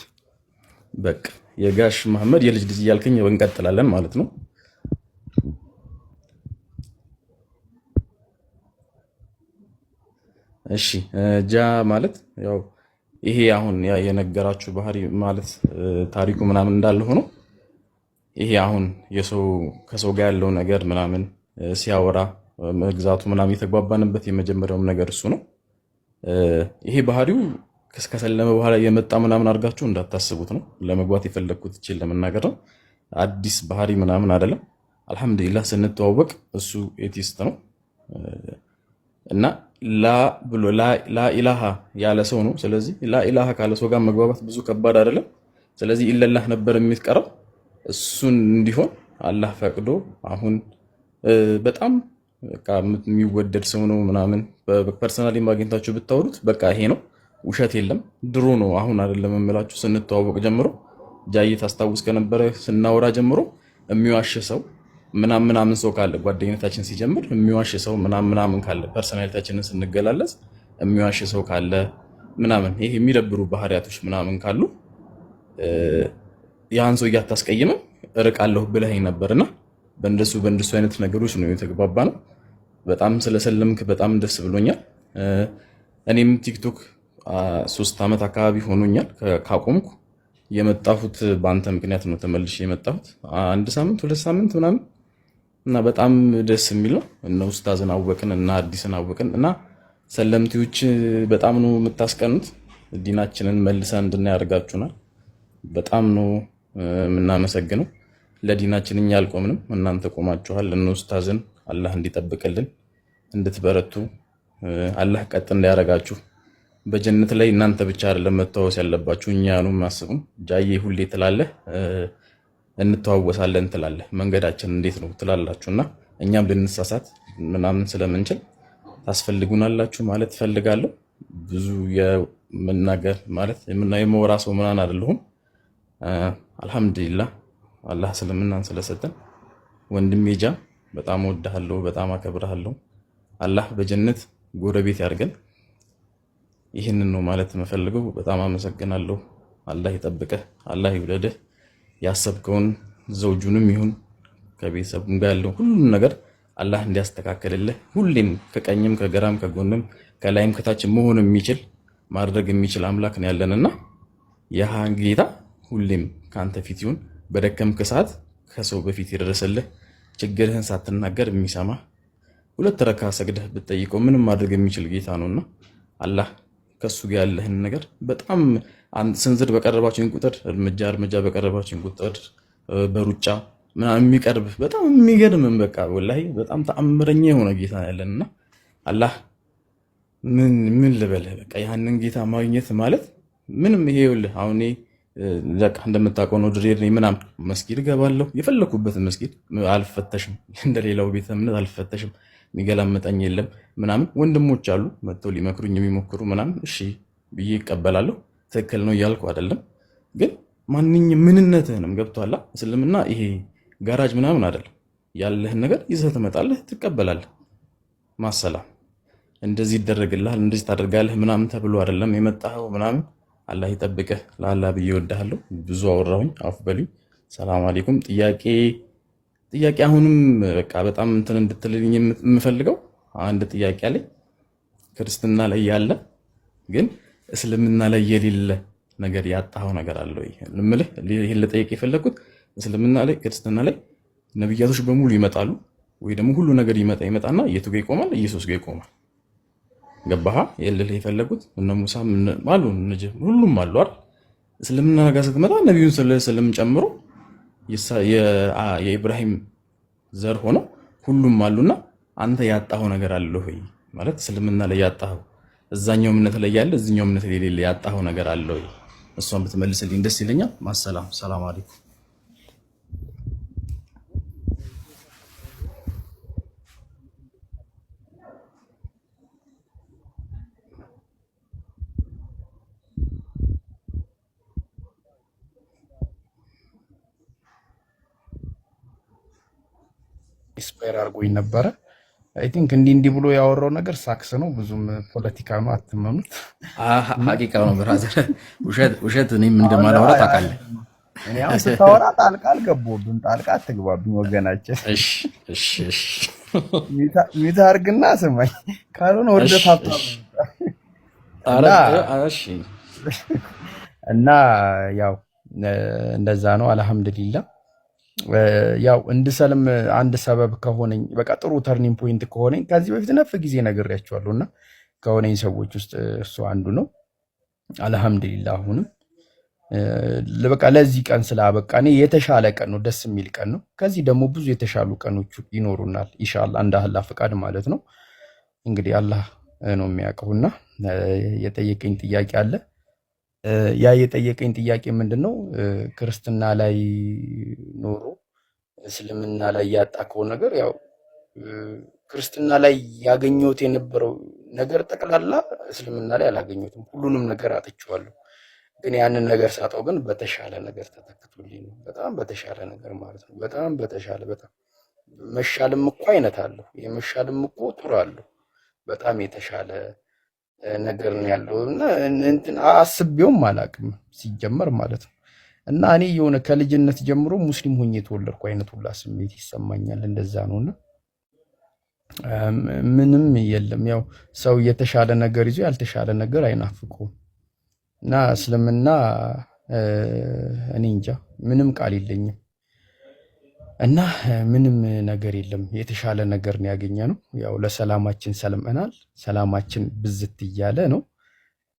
በቃ የጋሽ መሐመድ የልጅ ልጅ እያልከኝ እንቀጥላለን ማለት ነው። እሺ ጃ ማለት ያው ይሄ አሁን የነገራችሁ ባህሪ ማለት ታሪኩ ምናምን እንዳለ ሆኖ ይሄ አሁን የሰው ከሰው ጋር ያለው ነገር ምናምን ሲያወራ መግዛቱ ምናምን የተግባባንበት የመጀመሪያውም ነገር እሱ ነው። ይሄ ባህሪው ከሰለመ በኋላ የመጣ ምናምን አድርጋችሁ እንዳታስቡት ነው። ለመግባት የፈለግኩት ይችል ለመናገር ነው። አዲስ ባህሪ ምናምን አይደለም። አልሐምዱሊላህ ስንተዋወቅ እሱ ኤቲስት ነው እና ላ ብሎ ላ ኢላሃ ያለ ሰው ነው። ስለዚህ ላ ኢላሃ ካለ ሰው ጋር መግባባት ብዙ ከባድ አይደለም። ስለዚህ ኢለላህ ነበር የሚቀረው እሱን እንዲሆን አላህ ፈቅዶ አሁን በጣም በቃ የሚወደድ ሰው ነው ምናምን በፐርሰናሊ ማግኘታችሁ ብታወሩት በቃ ይሄ ነው፣ ውሸት የለም። ድሮ ነው አሁን አይደለም የምላችሁ። ስንተዋወቅ ጀምሮ ጃዬ ታስታውስ ከነበረ ስናወራ ጀምሮ የሚዋሽ ሰው ምናምን ሰው ካለ ጓደኝነታችን ሲጀምር የሚዋሽ ሰው ምናምን ካለ ፐርሰናሊታችንን ስንገላለጽ የሚዋሽ ሰው ካለ ምናምን ይሄ የሚደብሩ ባህሪያቶች ምናምን ካሉ ያን ሰው እያታስቀይምም እርቃለሁ ብለኸኝ ነበርና በእንደሱ አይነት ነገሮች ነው የተግባባ ነው። በጣም ስለሰለምክ በጣም ደስ ብሎኛል። እኔም ቲክቶክ 3 ዓመት አካባቢ ሆኖኛል ካቆምኩ። የመጣሁት በአንተ ምክንያት ነው ተመልሼ የመጣሁት 1 ሳምንት 2 ሳምንት ምናምን እና በጣም ደስ የሚል ነው። እነ ኡስታዝን አወቅን እና አዲስን አወቅን እና ሰለምቲዎች በጣም ነው የምታስቀኑት። ዲናችንን መልሰን እንድናይ ያደርጋችሁናል። በጣም ነው የምናመሰግነው። ለዲናችን እኛ አልቆምንም፣ እናንተ ቆማችኋል። እነ ኡስታዝን አላህ እንዲጠብቅልን እንድትበረቱ አላህ ቀጥ እንዳያረጋችሁ። በጀነት ላይ እናንተ ብቻ አይደለም መተዋወስ ያለባችሁ እኛኑ ማስቡም። ጃዬ ሁሌ ትላለህ እንተዋወሳለን ትላለህ፣ መንገዳችን እንዴት ነው ትላላችሁና እኛም ልንሳሳት ምናምን ስለምንችል ታስፈልጉናላችሁ ማለት ፈልጋለሁ። ብዙ የመናገር ማለት የመወራ ሰው ምናምን አይደለሁም። አልሐምዱሊላህ አላህ ስለምናን ስለሰጠን። ወንድሜ ጃ በጣም ወድሃለሁ፣ በጣም አከብርሃለሁ። አላህ በጀነት ጎረቤት ያድርገን። ይህንን ነው ማለት የምፈልገው። በጣም አመሰግናለሁ። አላህ ይጠብቅህ፣ አላህ ይውደድህ። ያሰብከውን ዘውጁንም ይሁን ከቤተሰቡም ጋር ያለው ሁሉም ነገር አላህ እንዲያስተካክልልህ ሁሌም ከቀኝም ከግራም ከጎንም ከላይም ከታችም መሆን የሚችል ማድረግ የሚችል አምላክ ነው ያለንና ያ ጌታ ሁሌም ካንተ ፊት ይሁን። በደከምክ ሰዓት ከሰው በፊት የደረሰልህ ችግርህን ሳትናገር የሚሰማ 2 ረካ ሰግደህ ብትጠይቀው ምንም ማድረግ የሚችል ጌታ ነውና አላህ ከሱ ጋር ያለህን ነገር በጣም ስንዝር በቀረባችን ቁጥር እርምጃ በቀረባችን ቁጥር በሩጫ ምናምን የሚቀርብ በጣም የሚገርም በቃ ወላሂ በጣም ተአምረኛ የሆነ ጌታ ያለንና አላህ ምን ልበልህ በቃ ያንን ጌታ ማግኘት ማለት ምንም ይሄ ይኸውልህ አሁን ለቃ እንደምታውቀው ነው። ድሬድ ነኝ ምናምን መስጊድ ገባለሁ፣ የፈለኩበት መስጊድ አልፈተሽም፣ እንደሌላው ቤተ እምነት አልፈተሽም፣ የሚገላመጠኝ የለም ምናምን። ወንድሞች አሉ መጥተው ሊመክሩኝ የሚሞክሩ ምናምን፣ እሺ ብዬ ይቀበላለሁ። ትክክል ነው እያልኩ አይደለም፣ ግን ማንኛውም ምንነትህንም ገብቶሃል። እስልምና ይሄ ጋራጅ ምናምን አይደለም። ያለህን ነገር ይዘህ ትመጣለህ፣ ትቀበላለህ። ማሰላም እንደዚህ ይደረግልሃል፣ እንደዚህ ታደርጋለህ ምናምን ተብሎ አይደለም የመጣኸው ምናምን። አላህ ይጠብቅህ። ለአላህ ብዬ እወድሃለሁ። ብዙ አወራሁኝ፣ አፍ በሉኝ። ሰላም አለይኩም። ጥያቄ አሁንም በቃ በጣም እንትን እንድትልልኝ የምፈልገው አንድ ጥያቄ አለኝ። ክርስትና ላይ ያለ ግን እስልምና ላይ የሌለ ነገር ያጣኸው ነገር አለ ወይ ልምልህ? ይሄን ልጠይቅ የፈለኩት እስልምና ላይ ክርስትና ላይ ነብያቶች በሙሉ ይመጣሉ ወይ ደግሞ ሁሉ ነገር ይመጣና የቱ ጋር ይቆማል? ኢየሱስ ጋር ይቆማል። ገባህ? የልልህ የፈለኩት እነ ሙሳም አሉ ሁሉም አሉ አይደል? እስልምና ጋር ስትመጣ ነብዩን ሰለላሁ ዐለይሂ ወሰለም ጨምሮ የኢብራሂም ዘር ሆነው ሁሉም አሉና አንተ ያጣኸው ነገር አለ ወይ ማለት እስልምና ላይ ያጣኸው እዛኛው እምነት ላይ ያለ እዚህኛው እምነት ላይ የሌለ ያጣኸው ነገር አለ ወይ? እሷን ብትመልስልኝ ደስ ይለኛል። ማሰላም። ሰላም አለይኩም። ኢንስፓየር አድርጎኝ ነበረ። አይ ቲንክ እንዲህ ብሎ ያወራው ነገር ሳክስ ነው፣ ብዙም ፖለቲካ ነው፣ አትመኑት። ሐቂቃ ነው ብራዘር። ውሸት እኔም እንደማላወራ ታውቃለህ። እኔ አሁን ስታወራ ጣልቃ አልገባሁብህም፣ ጣልቃ አትግባብኝ ወገናችን። እሺ እሺ እሺ ሚውት አድርግና ስማኝ፣ ካልሆነ ወደ ታፕ እሺ። እና ያው እንደዛ ነው። አልሐምዱሊላህ ያው እንድሰልም አንድ ሰበብ ከሆነኝ በቃ ጥሩ ተርኒንግ ፖይንት ከሆነኝ ከዚህ በፊት ነፍ ጊዜ ነግሬያቸዋለሁና ከሆነኝ ሰዎች ውስጥ እሱ አንዱ ነው። አልሐምዱሊላህ አሁንም በቃ ለዚህ ቀን ስላበቃኔ የተሻለ ቀን ነው፣ ደስ የሚል ቀን ነው። ከዚህ ደግሞ ብዙ የተሻሉ ቀኖች ይኖሩናል ኢንሻአላህ፣ እንደ አላህ ፈቃድ ማለት ነው። እንግዲህ አላህ ነው የሚያውቀውና የጠየቀኝ ጥያቄ አለ። ያ የጠየቀኝ ጥያቄ ምንድነው? ክርስትና ላይ ኖሮ እስልምና ላይ ያጣከው ነገር፣ ያው ክርስትና ላይ ያገኘሁት የነበረው ነገር ጠቅላላ እስልምና ላይ አላገኘሁትም። ሁሉንም ነገር አጥቼዋለሁ። ግን ያንን ነገር ሳጣው ግን በተሻለ ነገር ተተክቶልኝ ነው። በጣም በተሻለ ነገር ማለት ነው። በጣም በተሻለ በጣም መሻልም እኮ አይነት አለው። የመሻልም እኮ ጡር አለው። በጣም የተሻለ ነገር ነው ያለው እና እንትን አስቤውም አላውቅም ሲጀመር ማለት ነው። እና እኔ የሆነ ከልጅነት ጀምሮ ሙስሊም ሆኜ የተወለድኩ አይነት ሁላ ስሜት ይሰማኛል። እንደዛ ነውና ምንም የለም። ያው ሰው የተሻለ ነገር ይዞ ያልተሻለ ነገር አይናፍቀውም። እና እስልምና እኔ እንጃ ምንም ቃል የለኝም። እና ምንም ነገር የለም። የተሻለ ነገር ነው ያገኘነው። ያው ለሰላማችን ሰልመናል። ሰላማችን ብዝት እያለ ነው።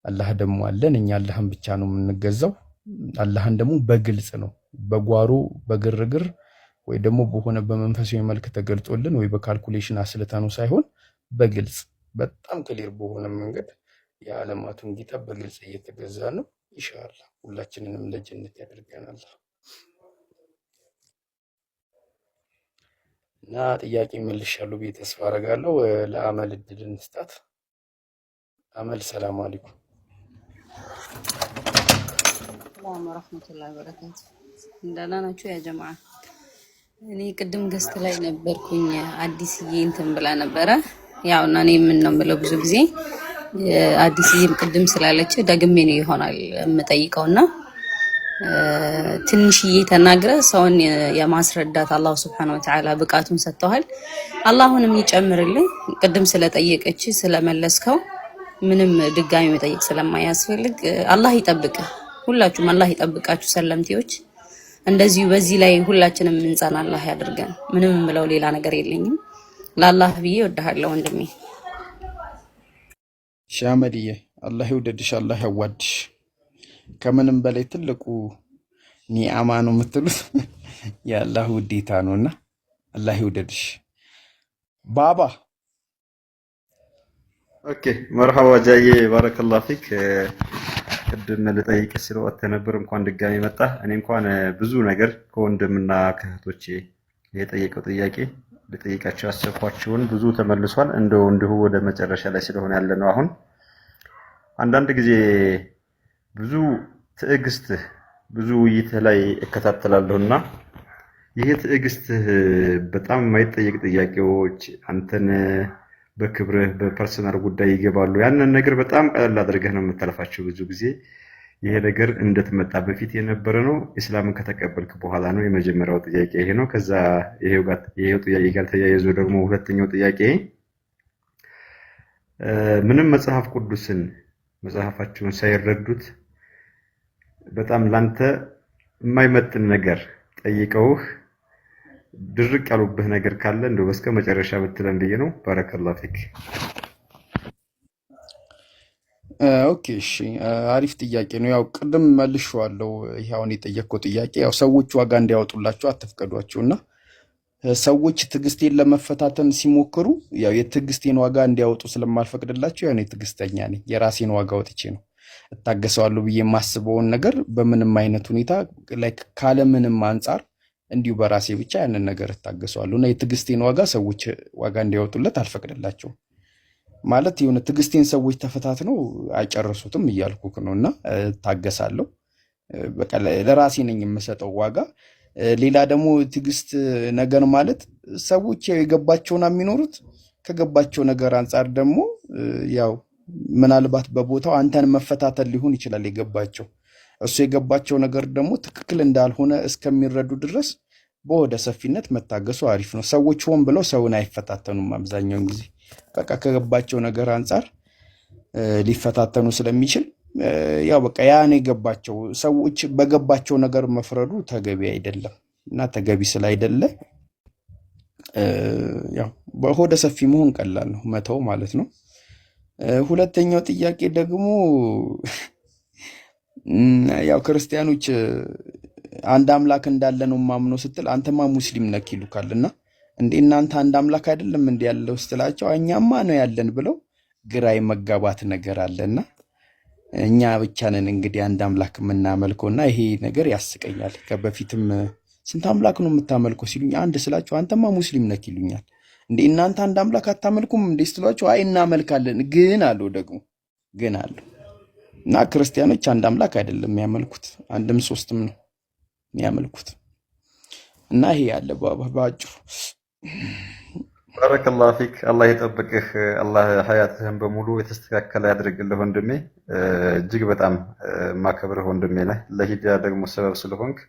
አላህ ደግሞ አለን። እኛ አላህን ብቻ ነው የምንገዛው። አላህን ደግሞ በግልጽ ነው፣ በጓሮ በግርግር ወይ ደግሞ በሆነ በመንፈሳዊ መልክ ተገልጾልን ወይ በካልኩሌሽን አስልተነው ሳይሆን በግልጽ በጣም ክሊር በሆነ መንገድ የዓለማቱን ጌታ በግልጽ እየተገዛ ነው። ኢንሻአላህ ሁላችንንም ለጀነት ያደርገናል። እና ጥያቄ መልሻለሁ ብዬ ተስፋ አደርጋለሁ። ለአመል እድል እንስጣት። አመል ሰላም አለይኩም። ሰላም ወራህመቱላሂ ወበረካቱ። እንደና ናችሁ ያ ጀማዓ? እኔ ቅድም ገስት ላይ ነበርኩኝ። አዲስዬ እንትን ብላ ነበረ። ያው እና እኔ ምን ነው የምለው ብዙ ጊዜ አዲስዬም ቅድም ስላለች ደግሜ ነው ይሆናል የምጠይቀውና ትንሽዬ ተናግረ ሰውን የማስረዳት አላህ Subhanahu Wa Ta'ala ብቃቱን ሰጥቷል። አላህንም ይጨምርልኝ። ቅድም ስለጠየቀች ስለመለስከው ምንም ድጋሚ መጠየቅ ስለማያስፈልግ አላህ ይጠብቅ። ሁላችሁም አላህ ይጠብቃችሁ ሰለምቲዎች። እንደዚሁ በዚህ ላይ ሁላችንም እንጸና አላህ ያድርገን። ምንም ምለው ሌላ ነገር የለኝም። ለአላህ ብዬ ወድሃለሁ ወንድሜ። ሻመድዬ አላህ ይወደድሽ፣ አላህ ያዋድሽ። ከምንም በላይ ትልቁ ኒዓማ ነው የምትሉት የአላህ ውዴታ ነውና አላህ ይወደድሽ ባባ። ኦኬ መርሐባ ጃዬ ባረከላሁ ፊክ። ቅድም ልጠይቅ ስለወጣ ነበር፣ እንኳን ድጋሚ መጣ። እኔ እንኳን ብዙ ነገር ከወንድምና ከእህቶቼ የጠየቀው ጥያቄ ልጠይቃቸው አሰብኳቸውን ብዙ ተመልሷል። እንዲሁ ወደ መጨረሻ ላይ ስለሆነ ያለ ነው። አሁን አንዳንድ ጊዜ ብዙ ትዕግስትህ ብዙ ውይይትህ ላይ እከታተላለሁና ይሄ ትዕግስትህ በጣም የማይጠየቅ ጥያቄዎች አንተን በክብርህ በፐርሰናል ጉዳይ ይገባሉ። ያንን ነገር በጣም ቀለል አድርገህ ነው የምታልፋቸው። ብዙ ጊዜ ይሄ ነገር እንደተመጣ በፊት የነበረ ነው፣ እስላምን ከተቀበልክ በኋላ ነው። የመጀመሪያው ጥያቄ ይሄ ነው። ከዛ ይሄው ጥያቄ ጋር ተያይዞ ደግሞ ሁለተኛው ጥያቄ ምንም መጽሐፍ ቅዱስን መጽሐፋቸውን ሳይረዱት በጣም ላንተ የማይመጥን ነገር ጠይቀውህ ድርቅ ያሉብህ ነገር ካለ እንደው እስከ መጨረሻ ብትለን ብዬ ነው። ባረከላሁ ፊክ። ኦኬ እሺ፣ አሪፍ ጥያቄ ነው። ያው ቅድም መልሼዋለሁ። ይሄ አሁን የጠየቅኩት ጥያቄ ያው ሰዎች ዋጋ እንዲያወጡላቸው አትፍቀዷቸውና ሰዎች ትዕግስቴን ለመፈታተን ሲሞክሩ ያው የትዕግስቴን ዋጋ እንዲያወጡ ስለማልፈቅድላቸው ያው እኔ ትዕግስተኛ ነኝ። የራሴን ዋጋ ወጥቼ ነው እታገሰዋለሁ ብዬ የማስበውን ነገር በምንም አይነት ሁኔታ ላይክ ካለምንም አንጻር እንዲሁ በራሴ ብቻ ያንን ነገር እታገሰዋለሁ እና የትዕግስቴን ዋጋ ሰዎች ዋጋ እንዲያወጡለት አልፈቅድላቸውም። ማለት የሆነ ትዕግስቴን ሰዎች ተፈታትነው አይጨርሱትም እያልኩክ ነውና እታገሳለሁ። በቃ ለራሴ ነኝ የምሰጠው ዋጋ። ሌላ ደግሞ ትዕግስት ነገር ማለት ሰዎች የገባቸውን የሚኖሩት ከገባቸው ነገር አንጻር ደግሞ ያው ምናልባት በቦታው አንተን መፈታተን ሊሆን ይችላል የገባቸው። እሱ የገባቸው ነገር ደግሞ ትክክል እንዳልሆነ እስከሚረዱ ድረስ በወደ ሰፊነት መታገሱ አሪፍ ነው። ሰዎች ሆን ብለው ሰውን አይፈታተኑም። አብዛኛውን ጊዜ በቃ ከገባቸው ነገር አንጻር ሊፈታተኑ ስለሚችል ያው በቃ ያን የገባቸው ሰዎች በገባቸው ነገር መፍረዱ ተገቢ አይደለም እና ተገቢ ስላይደለ ያው በሆደ ሰፊ መሆን ቀላል ነው፣ መተው ማለት ነው። ሁለተኛው ጥያቄ ደግሞ ያው ክርስቲያኖች አንድ አምላክ እንዳለ ነው ማምነው ስትል አንተማ ሙስሊም ነክ ይሉካል እና እንዴ እናንተ አንድ አምላክ አይደለም እንዴ ያለው ስትላቸው እኛማ ነው ያለን ብለው ግራ የመጋባት ነገር አለና እኛ ብቻ ነን እንግዲህ አንድ አምላክ የምናመልከውና ይሄ ነገር ያስቀኛል። ከበፊትም ስንት አምላክ ነው የምታመልከው ሲሉኝ አንድ ስላቸው አንተማ ሙስሊም ነክ ይሉኛል። እንዴ እናንተ አንድ አምላክ አታመልኩም እንዴ ስትሏቸው አይ እናመልካለን ግን አለው ደግሞ ግን አለው እና ክርስቲያኖች አንድ አምላክ አይደለም የሚያመልኩት አንድም ሶስትም ነው የሚያመልኩት እና ይሄ ያለ ባጭሩ። ባረከላሁ ፊክ። አላህ ይጠብቅህ። አላህ ሀያትህን በሙሉ የተስተካከለ ያድርግልህ ወንድሜ። እጅግ በጣም ማከብርህ ወንድሜ ነህ። ለሂዳያ ደግሞ ሰበብ ስለሆንክ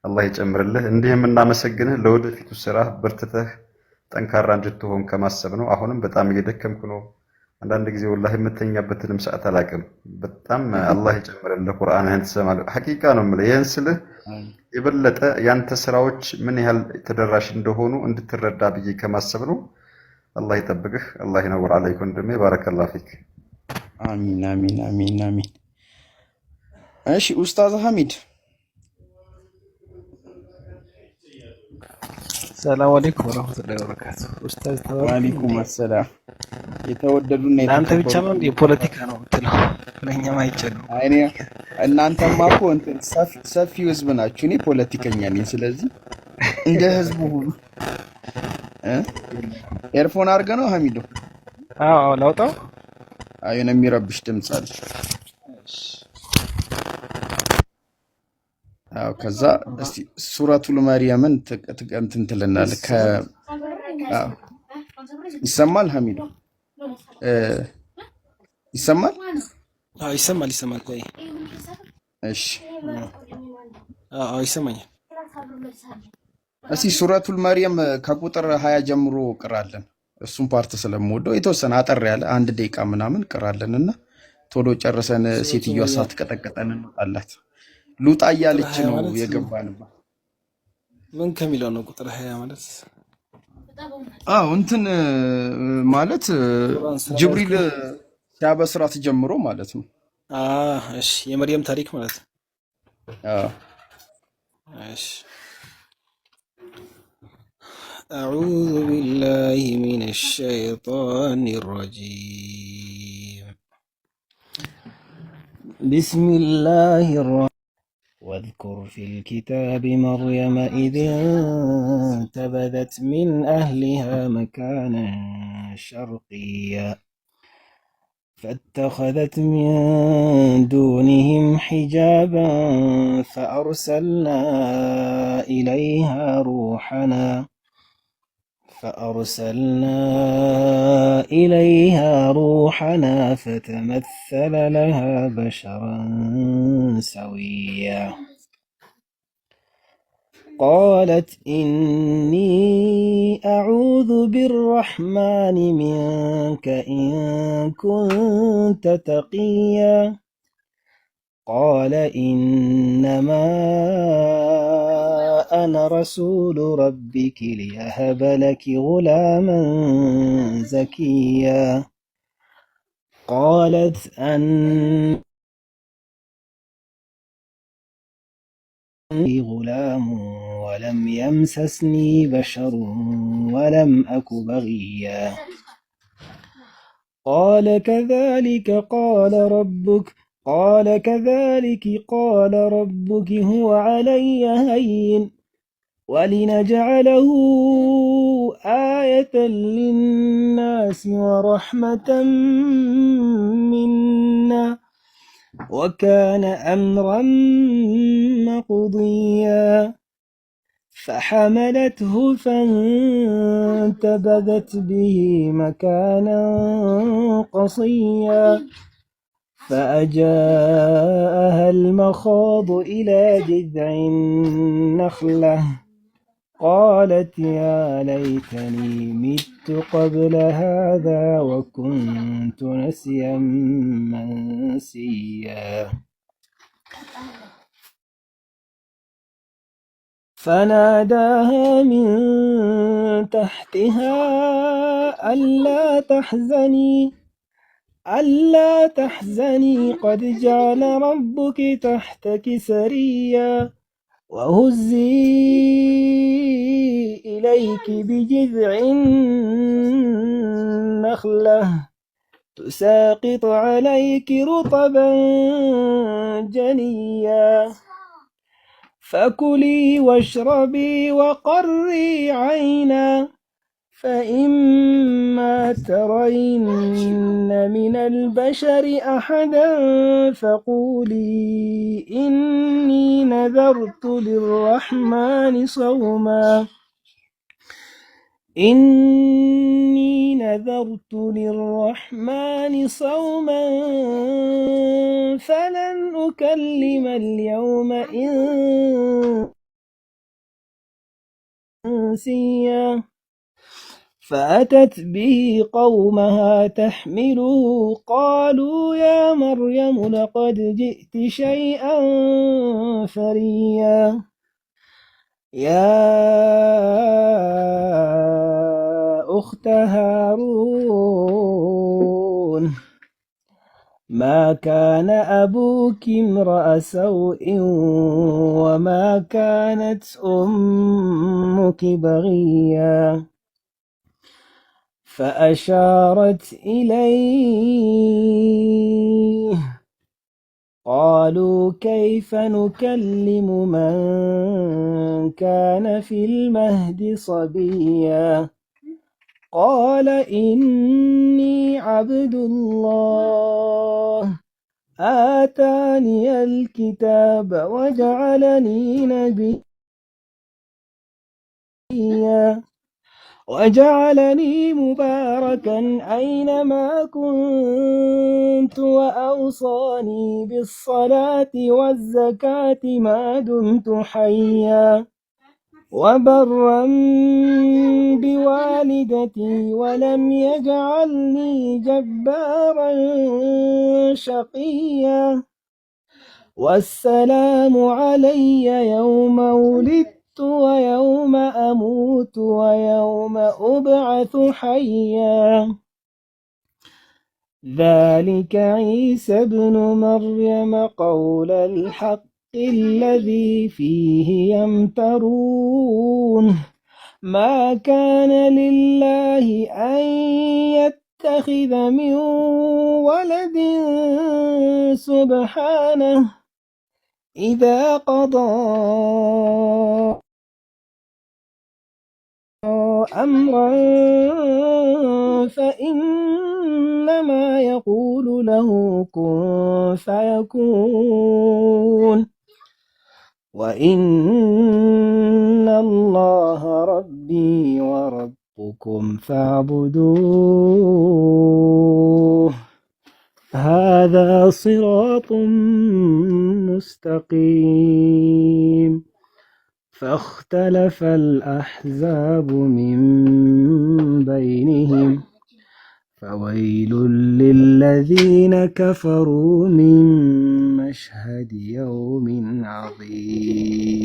አላህ ይጨምርልህ። እንዲህ የምናመሰግንህ ለወደፊቱ ስራ በርትተህ ጠንካራ እንድትሆን ከማሰብ ነው። አሁንም በጣም እየደከምክ ነው። አንዳንድ ጊዜ ወላሂ የምተኛበትንም ሰዓት አላውቅም። በጣም አላህ ይጨምርልህ። ቁርአንህን ትሰማለህ። ሐቂቃ ነው የምልህ። ይህን ስልህ የበለጠ ያንተ ስራዎች ምን ያህል ተደራሽ እንደሆኑ እንድትረዳ ብዬ ከማሰብ ነው። አላህ ይጠብቅህ። አላህ ይነውር አለይክ ወንድሜ። ባረከላሁ ፊክ። አሚን አሚን አሚን አሚን። እሺ ኡስታዝ ሐሚድ ሰላም አለይኩም ወራህመቱላሂ ወበረካቱ። ኡስታዝ ተባረክ። ወአለይኩም ሰላም። የተወደዱና እናንተ ብቻ ነው የፖለቲካ ነው የምትለው? ለኛም አይጨነው። አይኔ እናንተማ እኮ እንትን ሰፊው ህዝብ ናችሁ። እኔ ፖለቲከኛ ነኝ። ስለዚህ እንደ ህዝቡ ሁሉ ኤርፎን አድርገህ ነው ሐሚዶ? አዎ ላውጣው። አይ ነው የሚረብሽ ድምጽ አለ። አዎ ከዛ እስቲ ሱረቱል መርየምን እንትን ትለናለህ። ይሰማል ሐሚዶ? ይሰማል? አዎ ይሰማል። ቆይ እሺ አዎ ይሰማኛል። እስቲ ሱረቱል መርየም ከቁጥር 20 ጀምሮ ቅራለን። እሱን ፓርት ስለምወደው የተወሰነ አጠር ያለ 1 ደቂቃ ምናምን ቅራለንና ቶሎ ጨርሰን ሴትዮዋ ሳትቀጠቀጠን እንወጣላት። ሉጣ እያለች ነው የገባንባት። ምን ከሚለው ነው ቁጥር 20 ማለት? አዎ እንትን ማለት ጅብሪል ሲያበስራት ጀምሮ ማለት ነው። እሺ የመርየም ታሪክ ማለት ነው። እሺ أعوذ بالله من الشيطان الرجيم بسم الله الرحمن واذكر في الكتاب مريم إذ انتبذت من أهلها مكانا شرقيا فاتخذت من دونهم حجابا فأرسلنا إليها روحنا فتمثل لها بشرا سويا قالت إني أعوذ بالرحمن منك إن كنت تقيا قال إنما أنا رسول ربك لأهب لك غلاما زكيا قالت أني غلام ولم يمسسني بشر ولم أك بغيا قال كذلك قال ربك هو علي هين ولنجعله آية للناس ورحمة منا وكان أمرا مقضيا فحملته فانتبذت به مكانا قصيا فأجاءها المخاض إلى جذع النخلة قالت يا ليتني مت قبل هذا وكنت نسيا منسيا فناداها من تحتها ألا تحزني قد جعل ربك تحتك سريا وهزي إليك بجذع النخلة تساقط عليك رطبا جنيا فكلي واشربي وقري عينا فإما ترين من البشر أحدا فقولي إني نذرت للرحمن صوما فلن أكلم اليوم إنسيا فأتت به قومها تحمله قالوا يا مريم لقد جئت شيئا فريا يا أخت هارون ما كان أبوك امرأ سوء وما كانت أمك بغيا فأشارت إليه قالوا كيف نكلم من كان في المهد صبيا قال إني عبد الله آتاني الكتاب وجعلني مباركا أينما كنت وأوصاني بالصلاة والزكاة ما دمت حيا وبرا بوالدتي ولم يجعلني جبارا شقيا والسلام علي يوم ولدت ويوم أموت ويوم أبعث حيا ذلك عيسى ابن مريم قول الحق الذي فيه يمترون ما كان لله أن يتخذ من ولد سبحانه إذا قضى أمرا فإنما يقول له كن فيكون وإن الله ربي وربكم فاعبدوه هذا صراط مستقيم فاختلف الأحزاب من بينهم فويل للذين كفروا من مشهد يوم عظيم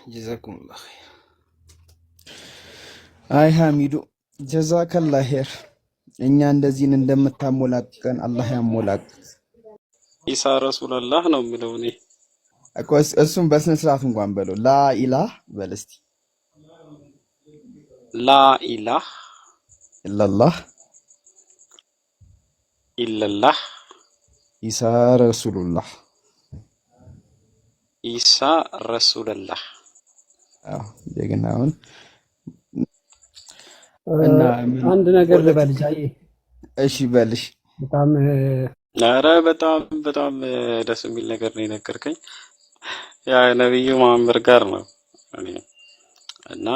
جزاكم الله خير አይ ሐሚዱ ጀዛከላ ኸይር። እኛ እንደዚህን እንደምታሞላቀን አላህ ያሞላቅ። ኢሳ ረሱላላህ ነው የሚለው እኔ እሱም በስነ ስርዓት እንኳን በለው ላኢላህ በል እስቲ ላኢላህ ኢላላህ ኢለላህ ኢሳ ረሱሉላህ ኢሳ ረሱላላህ። አዎ ደግናውን አንድ ነገር ልበል ጃዬ። እሺ በልሽ። በጣም ኧረ በጣም በጣም ደስ የሚል ነገር ነው የነገርከኝ። ያ ነብዩ መሐመድ ጋር ነው እኔ እና